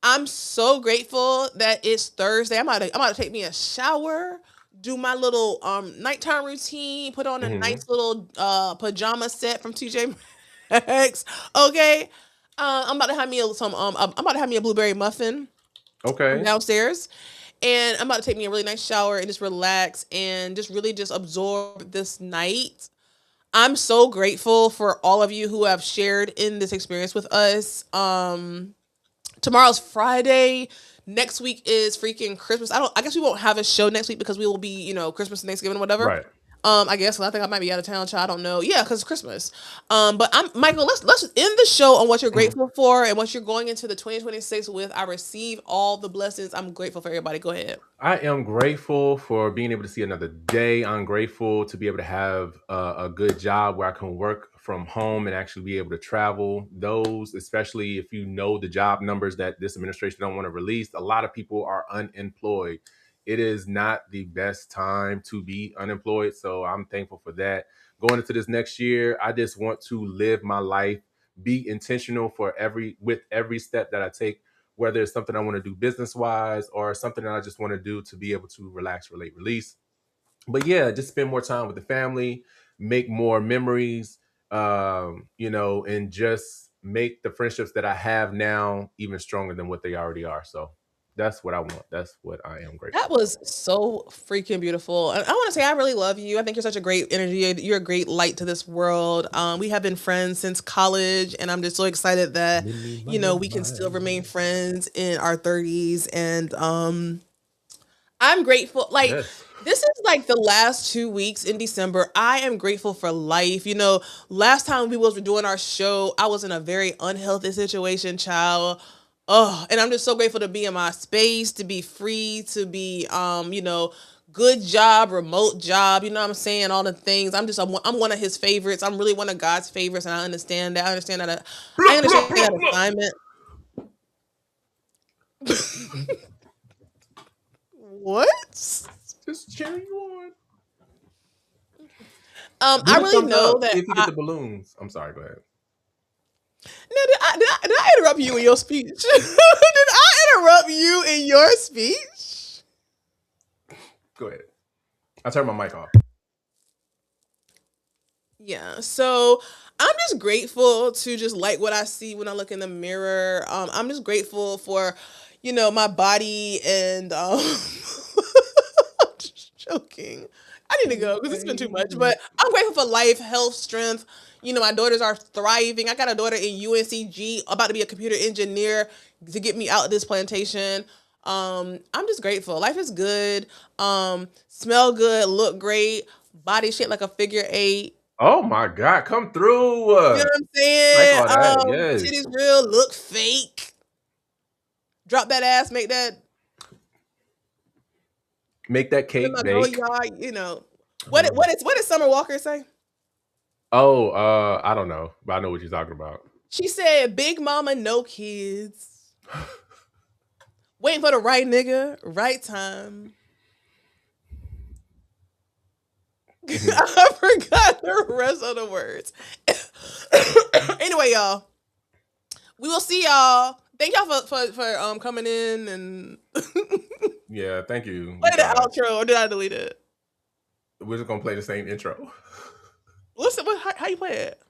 A: I'm so grateful that it's Thursday. I'm about to take me a shower, do my little nighttime routine, put on a
B: Hmm.
A: nice little pajama set from TJ Maxx. Okay. I'm about to have me I'm about to have me a blueberry muffin from
B: Okay.
A: downstairs. And I'm about to take me a really nice shower and just relax and just really just absorb this night. I'm so grateful for all of you who have shared in this experience with us. Tomorrow's Friday. Next week is freaking Christmas. I guess we won't have a show next week because we will be, Christmas and Thanksgiving, whatever.
B: Right.
A: I guess 'cause I think I might be out of town, child. I don't know. Yeah, because it's Christmas. But I'm Michael. Let's end the show on what you're grateful for and what you're going into the 2026 with. I receive all the blessings. I'm grateful for everybody. Go ahead.
B: I am grateful for being able to see another day. I'm grateful to be able to have a good job where I can work from home and actually be able to travel. Those, especially if you know the job numbers that this administration don't want to release, a lot of people are unemployed. It is not the best time to be unemployed. So I'm thankful for that. Going into this next year, I just want to live my life, be intentional with every step that I take, whether it's something I want to do business wise or something that I just want to do to be able to relax, relate, release. But yeah, just spend more time with the family, make more memories, and just make the friendships that I have now even stronger than what they already are. So that's what I want. That's what I am grateful
A: That was so freaking beautiful. And I want to say I really love you. I think you're such a great energy. You're a great light to this world. We have been friends since college, and I'm just so excited that we can still remain friends in our 30s. And I'm grateful. Like,
B: Yes.
A: this is like the last 2 weeks in December. I am grateful for life. Last time we was doing our show, I was in a very unhealthy situation, child. Oh, and I'm just so grateful to be in my space, to be free, to be, good job, remote job. You know what I'm saying? All the things. I'm one of his favorites. I'm really one of God's favorites, and I understand that. I understand that assignment. What?
B: Just cheering you on.
A: I really know that.
B: If you get the balloons. I'm sorry, go ahead.
A: Now, did I interrupt you in your speech? Did I interrupt you in your speech?
B: Go ahead. I turned my mic off.
A: Yeah, so I'm just grateful to just like what I see when I look in the mirror. I'm just grateful for, my body and I'm just joking. I need to go because it's been too much, but I'm grateful for life, health, strength. My daughters are thriving. I got a daughter in UNCG about to be a computer engineer to get me out of this plantation. I'm just grateful. Life is good. Smell good, look great, body shaped like a figure 8.
B: Oh my God, come through.
A: You know what I'm saying?
B: Like all that, yes.
A: Titties real, look fake. Drop that ass, make that
B: cake
A: my
B: bake.
A: yard, What did Summer Walker say?
B: Oh, I don't know, but I know what you're talking about.
A: She said, "Big mama, no kids. Waiting for the right nigga, right time." I forgot the rest of the words. Anyway, y'all, we will see y'all. Thank y'all for coming in and
B: Yeah, thank you.
A: play the outro. Or did I delete it?
B: We're just gonna play the same intro.
A: Listen, how you play it?